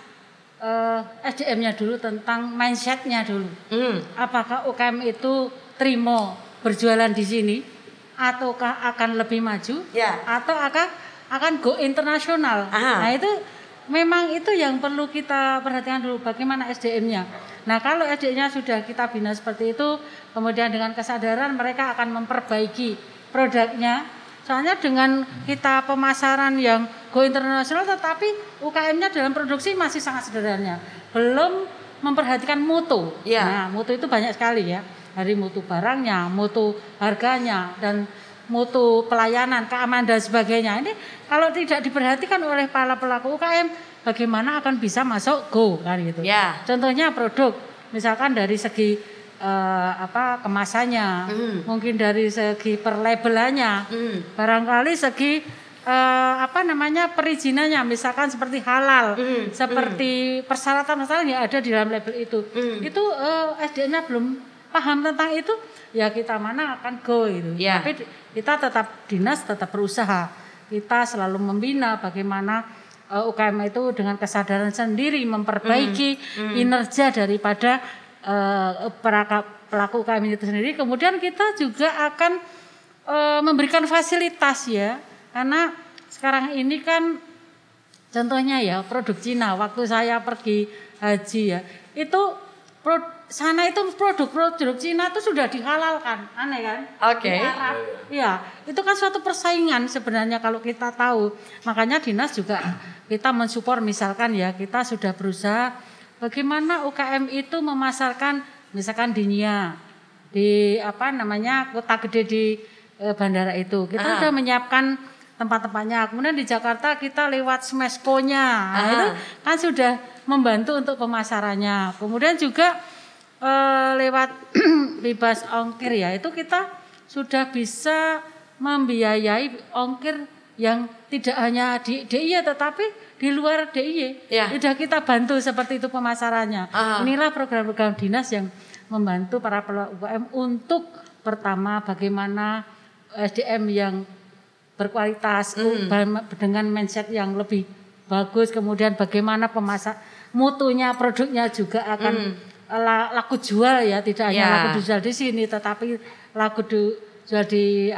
SDM-nya dulu, tentang mindset-nya dulu. Apakah UKM itu terima berjualan di sini, ataukah akan lebih maju, atau akan go internasional. Nah, itu memang itu yang perlu kita perhatikan dulu, bagaimana SDM-nya. Nah, kalau SDM-nya sudah kita bina seperti itu, kemudian dengan kesadaran mereka akan memperbaiki produknya. Soalnya dengan kita pemasaran yang go internasional, tetapi UKM-nya dalam produksi masih sangat sederhana, belum memperhatikan mutu. Nah, mutu itu banyak sekali ya, dari mutu barangnya, mutu harganya, dan mutu pelayanan, keamanan dan sebagainya. Ini kalau tidak diperhatikan oleh para pelaku UKM, bagaimana akan bisa masuk go kan gitu. Contohnya produk, misalkan dari segi kemasannya, mungkin dari segi perlabelannya, barangkali segi perizinannya, misalkan seperti halal, seperti persyaratan yang ada di dalam label itu. Itu SDM-nya belum paham tentang itu, ya kita mana akan go itu. Tapi kita tetap dinas, tetap berusaha. Kita selalu membina bagaimana UKM itu dengan kesadaran sendiri memperbaiki kinerja daripada pelaku UKM itu sendiri. Kemudian kita juga akan memberikan fasilitas ya, karena sekarang ini kan contohnya ya produk Cina. Waktu saya pergi haji ya, itu sana itu produk Cina itu sudah dihalalkan, aneh kan? Di Arab, ya itu kan suatu persaingan sebenarnya kalau kita tahu. Makanya dinas juga kita mensupport, misalkan ya kita sudah berusaha bagaimana UKM itu memasarkan, misalkan di Nia, di kota gede di bandara itu kita sudah menyiapkan tempat-tempatnya. Kemudian di Jakarta kita lewat Smesco-nya, nah, itu kan sudah membantu untuk pemasarannya. Kemudian juga lewat bebas ongkir ya, itu kita sudah bisa membiayai ongkir yang tidak hanya di DIY tetapi di luar DIY. Sudah kita bantu seperti itu pemasarannya. Inilah program-program dinas yang membantu para pelaku UKM untuk pertama bagaimana SDM yang berkualitas dengan mindset yang lebih bagus, kemudian bagaimana mutunya produknya juga akan laku jual ya, tidak hanya laku dijual di sini tetapi laku dijual di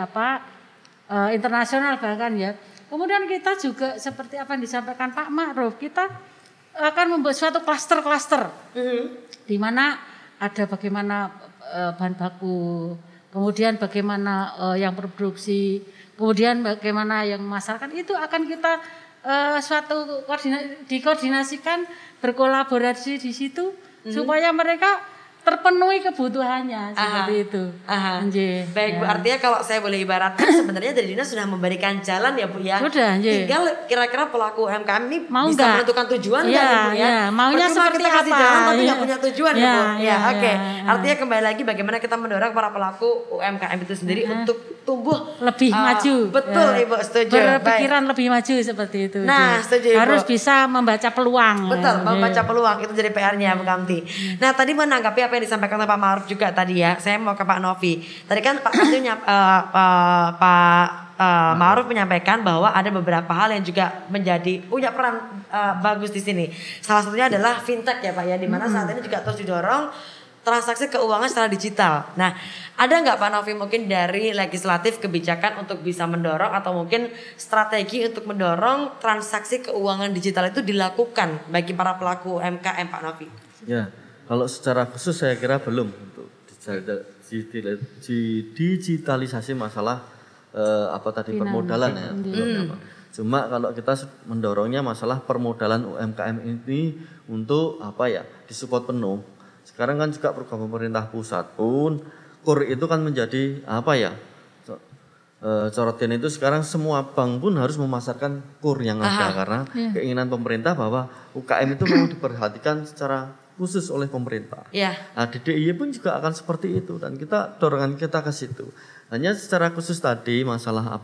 internasional bahkan ya. Kemudian kita juga seperti apa yang disampaikan Pak Ma'ruf, kita akan membuat suatu klaster-klaster di mana ada bagaimana bahan baku, kemudian bagaimana yang produksi, kemudian bagaimana yang masyarakat, itu akan kita suatu dikoordinasikan, berkolaborasi di situ supaya mereka terpenuhi kebutuhannya seperti itu. Baik Bu, artinya kalau saya boleh ibaratkan sebenarnya dari dinas sudah memberikan jalan ya Bu ya. Sudah, tinggal kira-kira pelaku UMKM ini mau bisa enggak? menentukan tujuan enggak ya Bu ya. Maunya percuma seperti kita kasih apa? jalan tapi nggak punya tujuan ya Bu. Oke. Artinya kembali lagi bagaimana kita mendorong para pelaku UMKM itu sendiri untuk tumbuh lebih maju. Betul Ibu, setuju. Berpikiran lebih maju seperti itu. Nah, setuju Ibu. Harus bisa membaca peluang. Betul, membaca peluang itu jadi PR-nya Bu Kamti. Nah, tadi menanggapi apa yang disampaikan oleh Pak Ma'ruf juga tadi ya. Saya mau ke Pak Novi. Tadi kan Pak Kamti Ma'ruf menyampaikan bahwa ada beberapa hal yang juga punya peran bagus di sini. Salah satunya adalah fintech ya Pak ya, di mana saat ini juga terus didorong transaksi keuangan secara digital. Nah, ada nggak Pak Novi mungkin dari legislatif kebijakan untuk bisa mendorong atau mungkin strategi untuk mendorong transaksi keuangan digital itu dilakukan bagi para pelaku UMKM Pak Novi? Ya, kalau secara khusus saya kira belum untuk digitalisasi masalah permodalan ya. Cuma kalau kita mendorongnya masalah permodalan UMKM ini untuk disupport penuh. Sekarang kan juga program pemerintah pusat pun KUR itu kan menjadi corotin itu sekarang semua bank pun harus memasarkan KUR yang ada karena keinginan pemerintah bahwa UKM itu mau diperhatikan secara khusus oleh pemerintah. Nah, di DIY pun juga akan seperti itu dan dorongan kita ke situ. Hanya secara khusus tadi masalah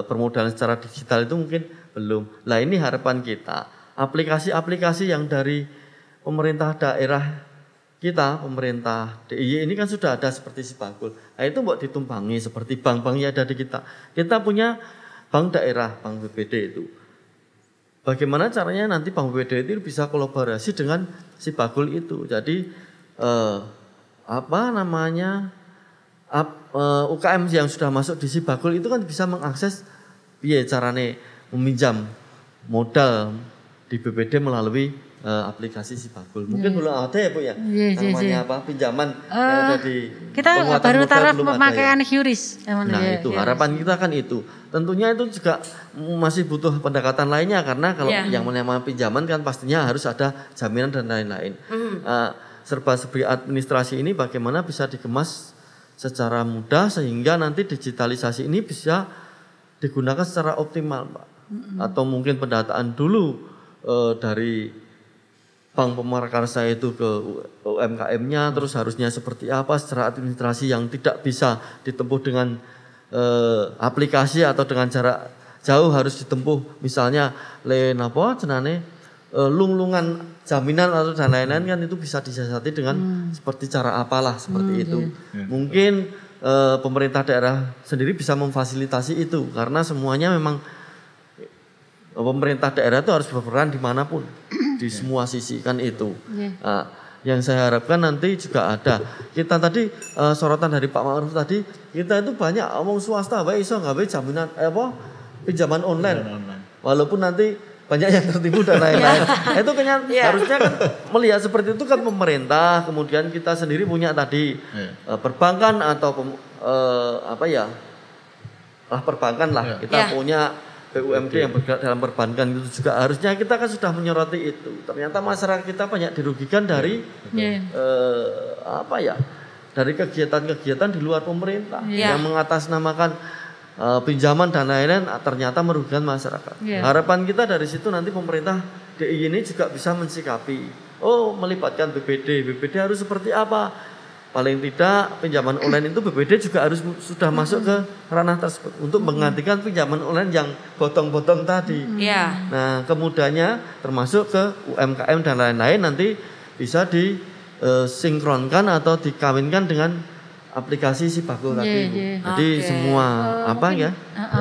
permodalan secara digital itu mungkin belum. Nah, ini harapan kita. Aplikasi-aplikasi yang dari pemerintah daerah kita, pemerintah DIY ini kan sudah ada seperti Sibagul. Nah, itu buat ditumpangi seperti bank-bank yang ada di kita. Kita punya bank daerah, bank BPD itu. Bagaimana caranya nanti bank BPD itu bisa kolaborasi dengan Sibagul itu. Jadi UKM yang sudah masuk di Sibagul itu kan bisa mengakses carane meminjam modal di BPD melalui aplikasi Sibagul. Mungkin belum ada ya Bu ya. Namanya pinjaman yang ada di kita baru taraf pemakaian QRIS. Nah, itu harapan kita kan itu. Tentunya itu juga masih butuh pendekatan lainnya karena kalau yang namanya pinjaman kan pastinya harus ada jaminan dan lain-lain. Serba-serbi administrasi ini bagaimana bisa dikemas secara mudah sehingga nanti digitalisasi ini bisa digunakan secara optimal, Pak. Atau mungkin pendataan dulu dari Bank Pemerkarsa itu ke UMKM-nya terus harusnya seperti apa secara administrasi yang tidak bisa ditempuh dengan aplikasi atau dengan jarak jauh, harus ditempuh misalnya lunglungan jaminan atau dan lain-lain kan itu bisa disiasati dengan seperti cara apalah seperti itu. Mungkin pemerintah daerah sendiri bisa memfasilitasi itu karena semuanya memang pemerintah daerah itu harus berperan dimanapun di semua sisi kan itu. Yang saya harapkan nanti juga ada. Kita tadi sorotan dari Pak Ma'ruf tadi, kita itu banyak omong swasta bae iso gawe jaminan pinjaman online. Walaupun nanti banyak yang tertipu dan lain-lain. Itu harusnya kan melihat seperti itu kan pemerintah, kemudian kita sendiri punya tadi perbankan atau perbankan lah. Kita punya BUMD yang bergerak dalam perbankan itu juga harusnya kita kan sudah menyoroti itu. Ternyata masyarakat kita banyak dirugikan dari dari kegiatan-kegiatan di luar pemerintah yang mengatasnamakan pinjaman dan lain-lain ternyata merugikan masyarakat. Harapan kita dari situ nanti pemerintah DIY ini juga bisa mensikapi. Melibatkan BPD harus seperti apa? Paling tidak pinjaman online itu BPD juga harus sudah masuk ke ranah tersebut untuk menggantikan pinjaman online yang botong-botong tadi. Nah, kemudahannya termasuk ke UMKM dan lain-lain nanti bisa disinkronkan atau dikawinkan dengan aplikasi Sibagul tadi. Jadi semua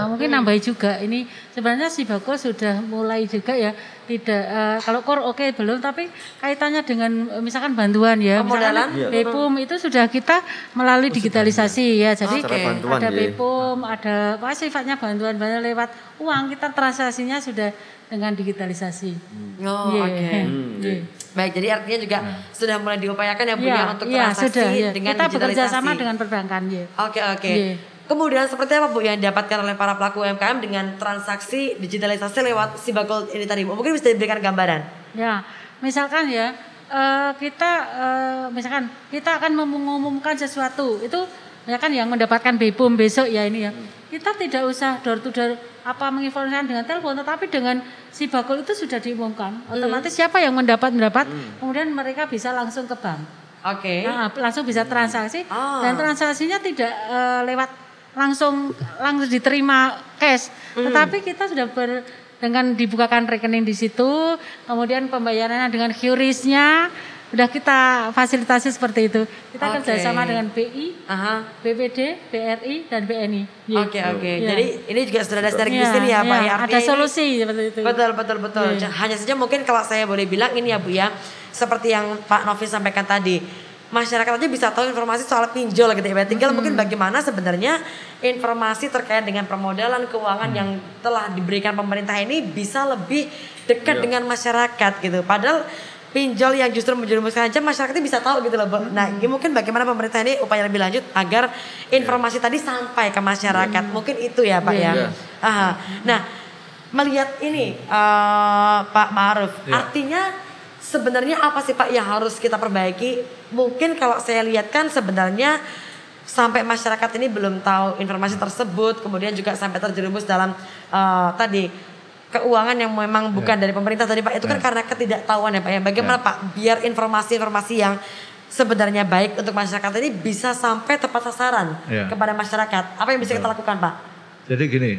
mungkin nambahi juga ini sebenarnya Sibagul sudah mulai juga ya Tidak, kalau core oke belum, tapi kaitannya dengan misalkan bantuan ya, Pemodalan? misalkan BPUM itu sudah kita melalui digitalisasi ya, jadi bantuan, ada ya. BPUM, ada apa sifatnya bantuan lewat uang, kita transaksinya sudah dengan digitalisasi. Oh, Iya. oke. Iya. Baik, jadi artinya juga sudah mulai diupayakan ya Bu Iya, ya untuk iya, transaksi sudah, iya. dengan Kita bekerja digitalisasi. sama dengan perbankan ya. Oke. Iya. Kemudian seperti apa Bu yang didapatkan oleh para pelaku UMKM dengan transaksi digitalisasi lewat Sibagold ini tadi Bu? Mungkin bisa diberikan gambaran. Ya, misalkan ya misalkan kita akan mengumumkan sesuatu itu ya kan yang mendapatkan BPUM besok ya ini ya. Kita tidak usah door to door menginformasikan dengan telepon, tetapi dengan Sibagold itu sudah diumumkan. Otomatis siapa yang mendapat kemudian mereka bisa langsung ke bank. Oke. Nah, langsung bisa transaksi dan transaksinya tidak lewat langsung diterima cash, tetapi kita sudah dengan dibukakan rekening di situ, kemudian pembayarannya dengan QRIS-nya udah kita fasilitasi seperti itu. Kita kerjasama dengan BI, BPD, BRI dan BNI. Oke. Ya. Jadi ini juga sudah ada sinergi di sini ya Pak ya. Ada solusi seperti itu. Betul. Ya. Hanya saja mungkin kalau saya boleh bilang ini ya Bu ya, seperti yang Pak Novi sampaikan tadi. Masyarakat aja bisa tahu informasi soal pinjol gitu ya. Tinggal mungkin bagaimana sebenarnya informasi terkait dengan permodalan keuangan yang telah diberikan pemerintah ini bisa lebih dekat dengan masyarakat gitu. Padahal pinjol yang justru menjerumuskan aja masyarakat ini bisa tahu gitu loh. Nah, ini mungkin bagaimana pemerintah ini upaya lebih lanjut agar informasi tadi sampai ke masyarakat. Mungkin itu ya Pak ya. Nah, melihat ini Pak Ma'ruf, artinya sebenarnya apa sih Pak yang harus kita perbaiki? Mungkin kalau saya lihat kan sebenarnya sampai masyarakat ini belum tahu informasi tersebut, kemudian juga sampai terjerumus dalam tadi keuangan yang memang bukan dari pemerintah tadi Pak. Itu kan karena ketidaktahuan ya Pak ya. Bagaimana Pak biar informasi-informasi yang sebenarnya baik untuk masyarakat ini bisa sampai tepat sasaran kepada masyarakat. Apa yang bisa kita lakukan Pak? Jadi gini,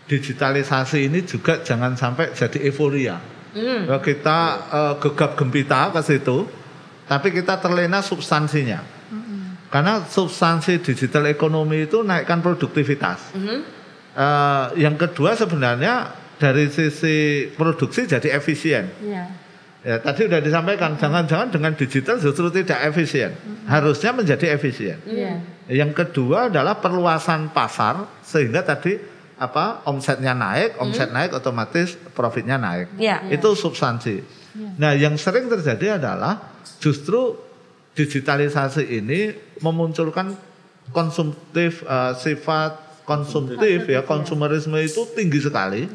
digitalisasi ini juga jangan sampai jadi euforia. Kita gegap gempita ke situ, tapi kita terlena substansinya. Karena substansi digital ekonomi itu naikkan produktivitas. Yang kedua sebenarnya dari sisi produksi jadi efisien. Ya, tadi sudah disampaikan, jangan-jangan dengan digital justru tidak efisien. Harusnya menjadi efisien. Yang kedua adalah perluasan pasar sehingga tadi omsetnya naik, omset naik otomatis profitnya naik. Itu substansi. Nah, yang sering terjadi adalah justru digitalisasi ini memunculkan konsumtif sifat konsumtif ya, konsumerisme itu tinggi sekali.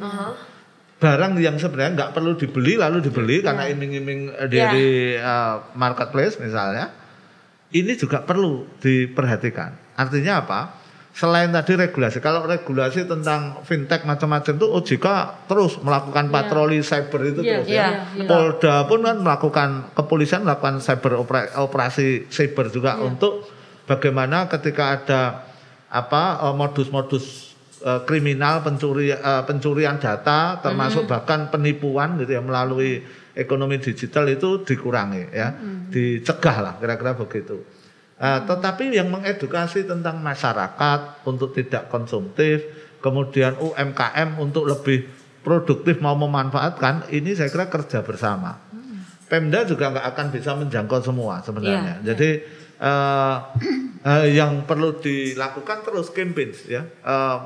Barang yang sebenarnya nggak perlu dibeli lalu dibeli karena iming-iming dari marketplace misalnya. Ini juga perlu diperhatikan. Artinya apa? Selain tadi regulasi, kalau regulasi tentang fintech macam-macam itu OJK terus melakukan patroli cyber itu terus ya. Polda pun kan melakukan, kepolisian melakukan cyber operasi cyber juga untuk bagaimana ketika ada modus-modus kriminal pencurian data termasuk bahkan penipuan gitu ya melalui ekonomi digital itu dikurangi ya, dicegah lah kira-kira begitu. Tetapi yang mengedukasi tentang masyarakat untuk tidak konsumtif, kemudian UMKM untuk lebih produktif mau memanfaatkan, ini saya kira kerja bersama. Pemda juga nggak akan bisa menjangkau semua sebenarnya. Jadi yang perlu dilakukan terus campaign ya,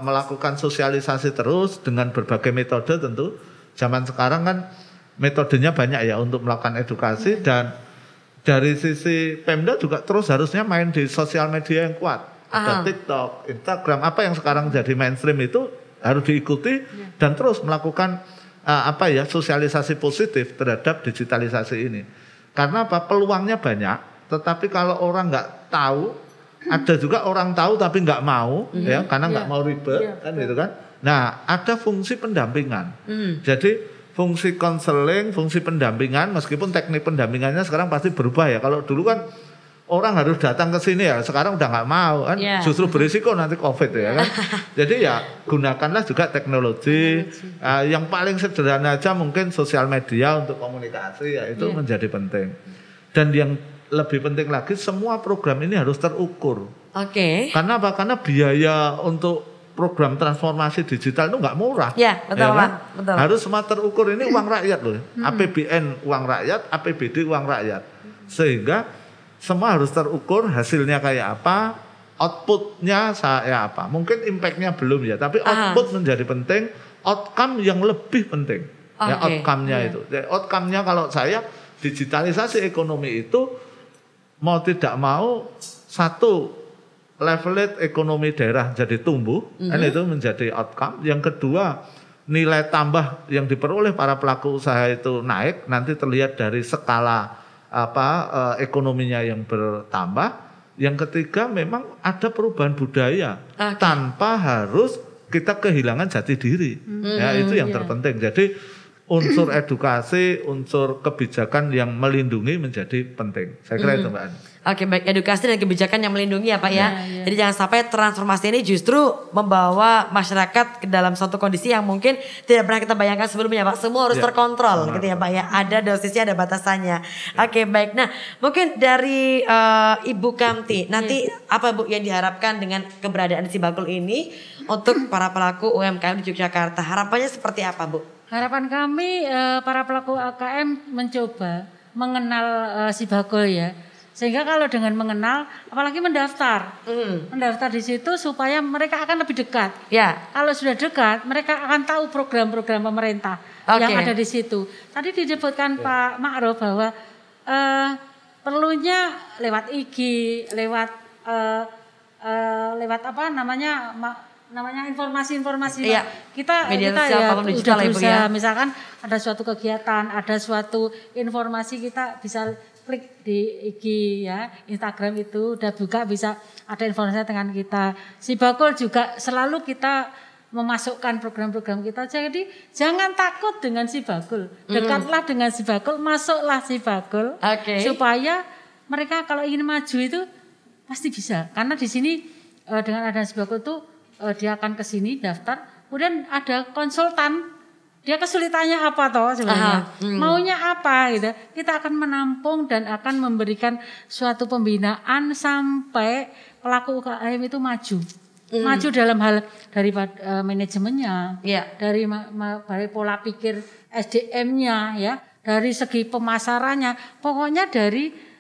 melakukan sosialisasi terus dengan berbagai metode tentu. Zaman sekarang kan metodenya banyak ya untuk melakukan edukasi dan dari sisi Pemda juga terus harusnya main di sosial media yang kuat. Ada TikTok, Instagram, apa yang sekarang jadi mainstream itu harus diikuti dan terus melakukan sosialisasi positif terhadap digitalisasi ini. Karena apa? Peluangnya banyak, tetapi kalau orang nggak tahu, ada juga orang tahu tapi nggak mau, ya, karena nggak mau ribet, kan gitu kan. Nah, ada fungsi pendampingan. Jadi fungsi konseling, fungsi pendampingan, meskipun teknik pendampingannya sekarang pasti berubah ya. Kalau dulu kan orang harus datang ke sini ya, sekarang udah nggak mau kan, justru berisiko nanti COVID ya kan. Jadi ya gunakanlah juga teknologi. Yang paling sederhana aja mungkin sosial media untuk komunikasi ya itu menjadi penting. Dan yang lebih penting lagi semua program ini harus terukur. Karena apa? Karena biaya untuk program transformasi digital itu nggak murah. Ya, betul ya Pak. Betul. Harus semua terukur, ini uang rakyat loh. APBN uang rakyat, APBD uang rakyat. Sehingga semua harus terukur, hasilnya kayak apa, outputnya saya apa. Mungkin impactnya belum ya, tapi output menjadi penting, outcome yang lebih penting. Ya, outcome-nya itu. Jadi, outcome-nya kalau saya digitalisasi ekonomi itu mau tidak mau, satu, level ekonomi daerah jadi tumbuh, dan itu menjadi outcome. Yang kedua, nilai tambah yang diperoleh para pelaku usaha itu naik, nanti terlihat dari skala ekonominya yang bertambah. Yang ketiga, memang ada perubahan budaya tanpa harus kita kehilangan jati diri. Ya, itu yang terpenting. Jadi unsur edukasi, unsur kebijakan yang melindungi menjadi penting. Saya kira itu Mbak Ani. Oke, baik, edukasi dan kebijakan yang melindungi ya Pak ya. Jadi jangan sampai transformasi ini justru membawa masyarakat ke dalam suatu kondisi yang mungkin tidak pernah kita bayangkan sebelumnya Pak. Semua harus terkontrol gitu ya Pak ya. Ada dosisnya, ada batasannya. Oke, baik. Nah, mungkin dari Ibu Kamti, nanti apa Bu yang diharapkan dengan keberadaan Sibakul ini untuk para pelaku UMKM di Yogyakarta? Harapannya seperti apa Bu? Harapan kami para pelaku UMKM mencoba mengenal Sibakul ya. Sehingga kalau dengan mengenal, apalagi mendaftar. Mendaftar di situ supaya mereka akan lebih dekat. Ya. Kalau sudah dekat, mereka akan tahu program-program pemerintah yang ada di situ. Tadi disebutkan Pak Ma'ruf bahwa perlunya lewat IG, lewat apa namanya informasi-informasi. Iya. Kita ya, udah berusaha, misalkan ada suatu kegiatan, ada suatu informasi, kita bisa klik di IG ya, Instagram itu udah buka, bisa ada informasinya dengan kita. Sibakul juga selalu kita memasukkan program-program kita. Jadi jangan takut dengan Sibakul. Dekatlah dengan Sibakul, masuklah Sibakul. Supaya mereka kalau ingin maju itu pasti bisa. Karena di sini dengan ada Sibakul itu dia akan ke sini daftar, kemudian ada konsultan. Dia kesulitannya apa toh sebenarnya? Maunya apa gitu. Kita akan menampung dan akan memberikan suatu pembinaan sampai pelaku UKM itu maju. Maju dalam hal dari manajemennya, dari pola pikir SDM-nya ya, dari segi pemasarannya. Pokoknya dari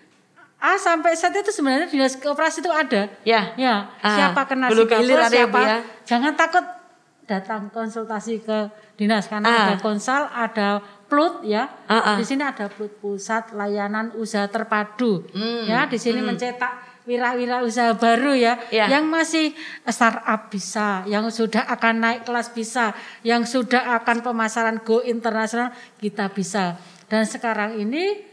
A sampai Z itu sebenarnya dinas koperasi itu ada. Ya. Siapa kenal Sibakul, siapa? Ya. Jangan takut datang konsultasi ke dinas karena ada konsal, ada PLUT ya. Di sini ada PLUT Pusat Layanan Usaha Terpadu. Ya, di sini mencetak wira-wira usaha baru ya. Yang masih startup bisa, yang sudah akan naik kelas bisa, yang sudah akan pemasaran go internasional kita bisa. Dan sekarang ini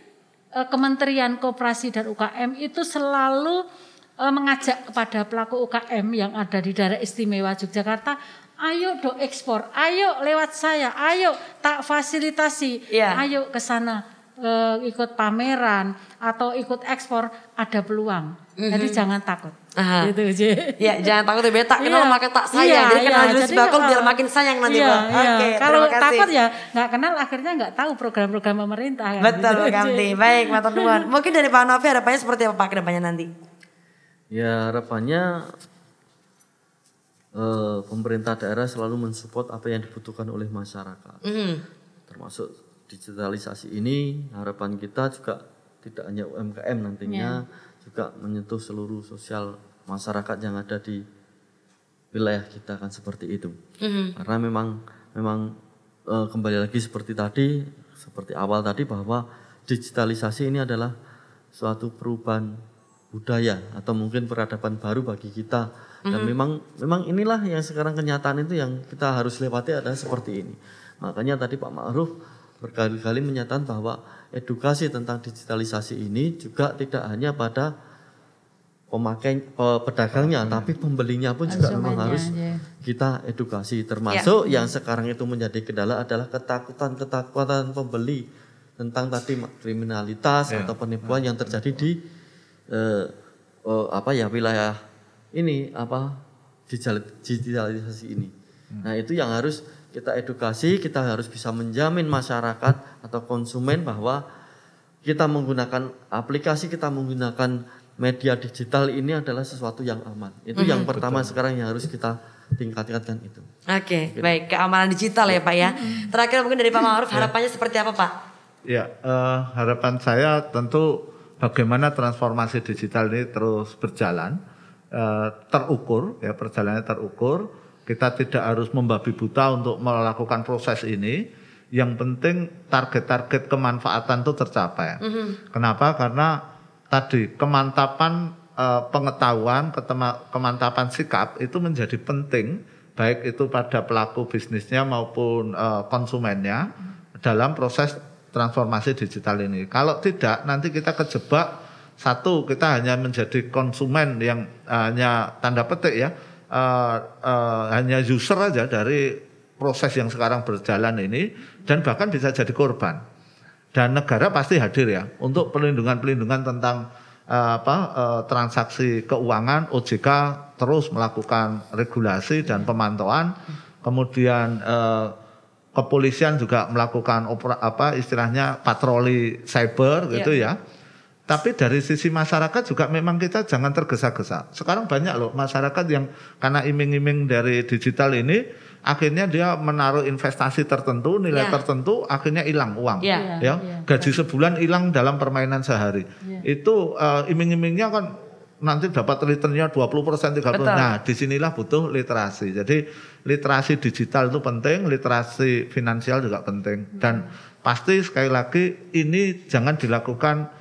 Kementerian Koperasi dan UKM itu selalu mengajak kepada pelaku UKM yang ada di daerah istimewa Yogyakarta, ayo do ekspor, ayo lewat saya, ayo tak fasilitasi, ayo ke sana ikut pameran atau ikut ekspor, ada peluang. Jadi jangan takut. Gitu aja. Ya, jangan takut ya, tak kenal maka tak sayang. Jadi kenal dulu Sibakul biar makin sayang nanti Pak. Kalau takut ya nggak kenal, akhirnya nggak tahu program-program pemerintah. Betul Pak Kamti. Baik, matur nuwun. Mungkin dari Pak Novi harapannya seperti apa Pak ke depannya nanti? Ya, harapannya pemerintah daerah selalu mensupport apa yang dibutuhkan oleh masyarakat. Termasuk digitalisasi ini, harapan kita juga tidak hanya UMKM nantinya, juga menyentuh seluruh sosial masyarakat yang ada di wilayah kita kan seperti itu. Karena memang kembali lagi seperti tadi, seperti awal tadi bahwa digitalisasi ini adalah suatu perubahan budaya atau mungkin peradaban baru bagi kita. Dan memang inilah yang sekarang kenyataan itu yang kita harus lewati adalah seperti ini. Makanya tadi Pak Ma'ruf berkali-kali menyatakan bahwa edukasi tentang digitalisasi ini juga tidak hanya pada pedagangnya, tapi pembelinya pun juga memang harus kita edukasi. Termasuk yang sekarang itu menjadi kendala adalah ketakutan pembeli tentang tadi kriminalitas atau penipuan yang terjadi di wilayah ini digitalisasi ini. Nah, itu yang harus kita edukasi, kita harus bisa menjamin masyarakat atau konsumen bahwa kita menggunakan aplikasi, kita menggunakan media digital ini adalah sesuatu yang aman. Itu yang pertama sekarang yang harus kita tingkatkan itu. Oke, baik, keamanan digital ya Pak ya. Terakhir mungkin dari Pak Ma'ruf, harapannya seperti apa Pak? Ya, harapan saya tentu bagaimana transformasi digital ini terus berjalan, terukur, ya perjalanannya terukur. Kita tidak harus membabi buta untuk melakukan proses ini. Yang penting target-target kemanfaatan itu tercapai. Kenapa? Karena tadi kemantapan pengetahuan, kemantapan sikap itu menjadi penting, baik itu pada pelaku bisnisnya maupun konsumennya dalam proses transformasi digital ini. Kalau tidak, nanti kita kejebak satu, kita hanya menjadi konsumen yang hanya tanda petik ya, hanya user aja dari proses yang sekarang berjalan ini, dan bahkan bisa jadi korban. Dan negara pasti hadir ya untuk pelindungan tentang transaksi keuangan. OJK terus melakukan regulasi dan pemantauan. Kemudian kepolisian juga melakukan istilahnya patroli cyber gitu ya. Tapi dari sisi masyarakat juga memang kita jangan tergesa-gesa. Sekarang banyak loh masyarakat yang karena iming-iming dari digital ini, akhirnya dia menaruh investasi tertentu, nilai tertentu, akhirnya hilang uang. Gaji sebulan hilang dalam permainan sehari. Itu iming-imingnya kan nanti dapat returnnya 20%, 30%. Betul. Nah, disinilah butuh literasi. Jadi literasi digital itu penting, literasi finansial juga penting. Dan pasti sekali lagi ini jangan dilakukan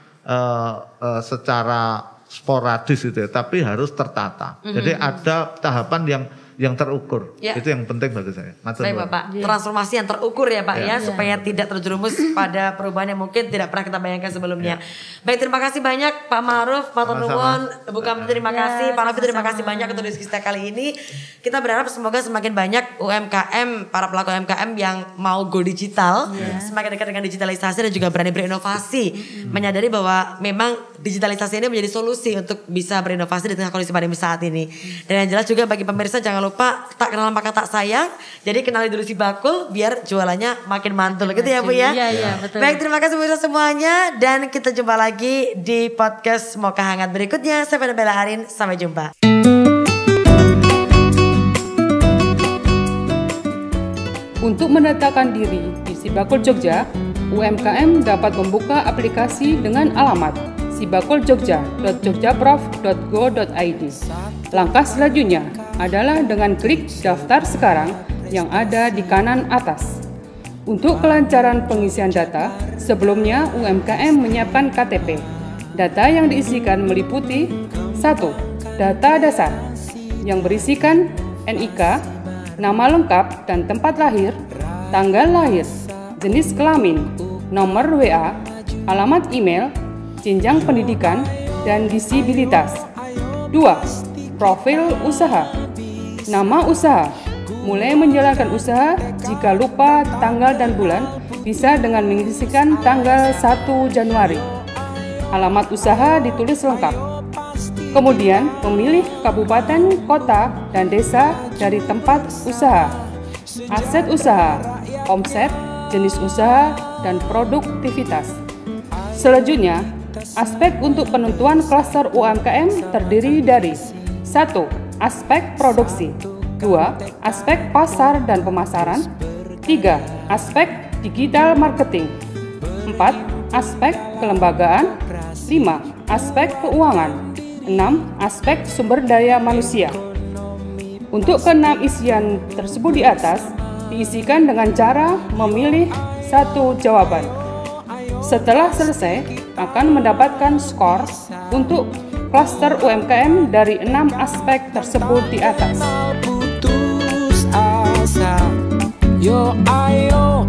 secara sporadis itu ya, tapi harus tertata. Jadi ada tahapan yang terukur. Itu yang penting bagi saya. Baik Bapak, transformasi yang terukur ya Pak supaya tidak terjerumus pada perubahan yang mungkin tidak pernah kita bayangkan sebelumnya. Baik, terima kasih banyak Pak Ma'ruf, Pak Nuwun, Bu Kamti, terima kasih, Pak Novi, terima kasih banyak untuk diskusi kita kali ini. Kita berharap semoga semakin banyak UMKM, para pelaku UMKM yang mau go digital, semakin dekat dengan digitalisasi dan juga berani berinovasi, menyadari bahwa memang digitalisasi ini menjadi solusi untuk bisa berinovasi di tengah kondisi pandemi saat ini. Dan yang jelas juga bagi pemirsa jangan lupa tak kenal maka tak sayang. Jadi kenali dulu si bakul biar jualannya makin mantul gitu ya Bu ya. Iya, betul. Baik, terima kasih pemirsa semuanya dan kita jumpa lagi di podcast Mocha Hangat berikutnya. Saya Fena Bella Arin, sampai jumpa. Untuk mendaftarkan diri di Sibakul Jogja, UMKM dapat membuka aplikasi dengan alamat sibakuljogja.jogjaprof.go.id. Langkah selanjutnya adalah dengan klik daftar sekarang yang ada di kanan atas. Untuk kelancaran pengisian data, sebelumnya UMKM menyiapkan KTP. Data yang diisikan meliputi 1. Data dasar yang berisikan NIK, nama lengkap dan tempat lahir, tanggal lahir, jenis kelamin, nomor WA, alamat email, jenjang pendidikan, dan disabilitas. 2. Profil usaha. Nama usaha. Mulai menjalankan usaha, jika lupa tanggal dan bulan, bisa dengan mengisikan tanggal 1 Januari. Alamat usaha ditulis lengkap. Kemudian, memilih kabupaten, kota, dan desa dari tempat usaha. Aset usaha, omset, jenis usaha, dan produktivitas. Selanjutnya, aspek untuk penentuan klaster UMKM terdiri dari 1. Aspek produksi, 2. Aspek pasar dan pemasaran, 3. Aspek digital marketing, 4. Aspek kelembagaan, 5. Aspek keuangan, 6. Aspek sumber daya manusia. Untuk keenam isian tersebut di atas, diisikan dengan cara memilih satu jawaban. Setelah selesai, akan mendapatkan skor untuk klaster UMKM dari 6 aspek tersebut di atas. Putus asa, yo ayo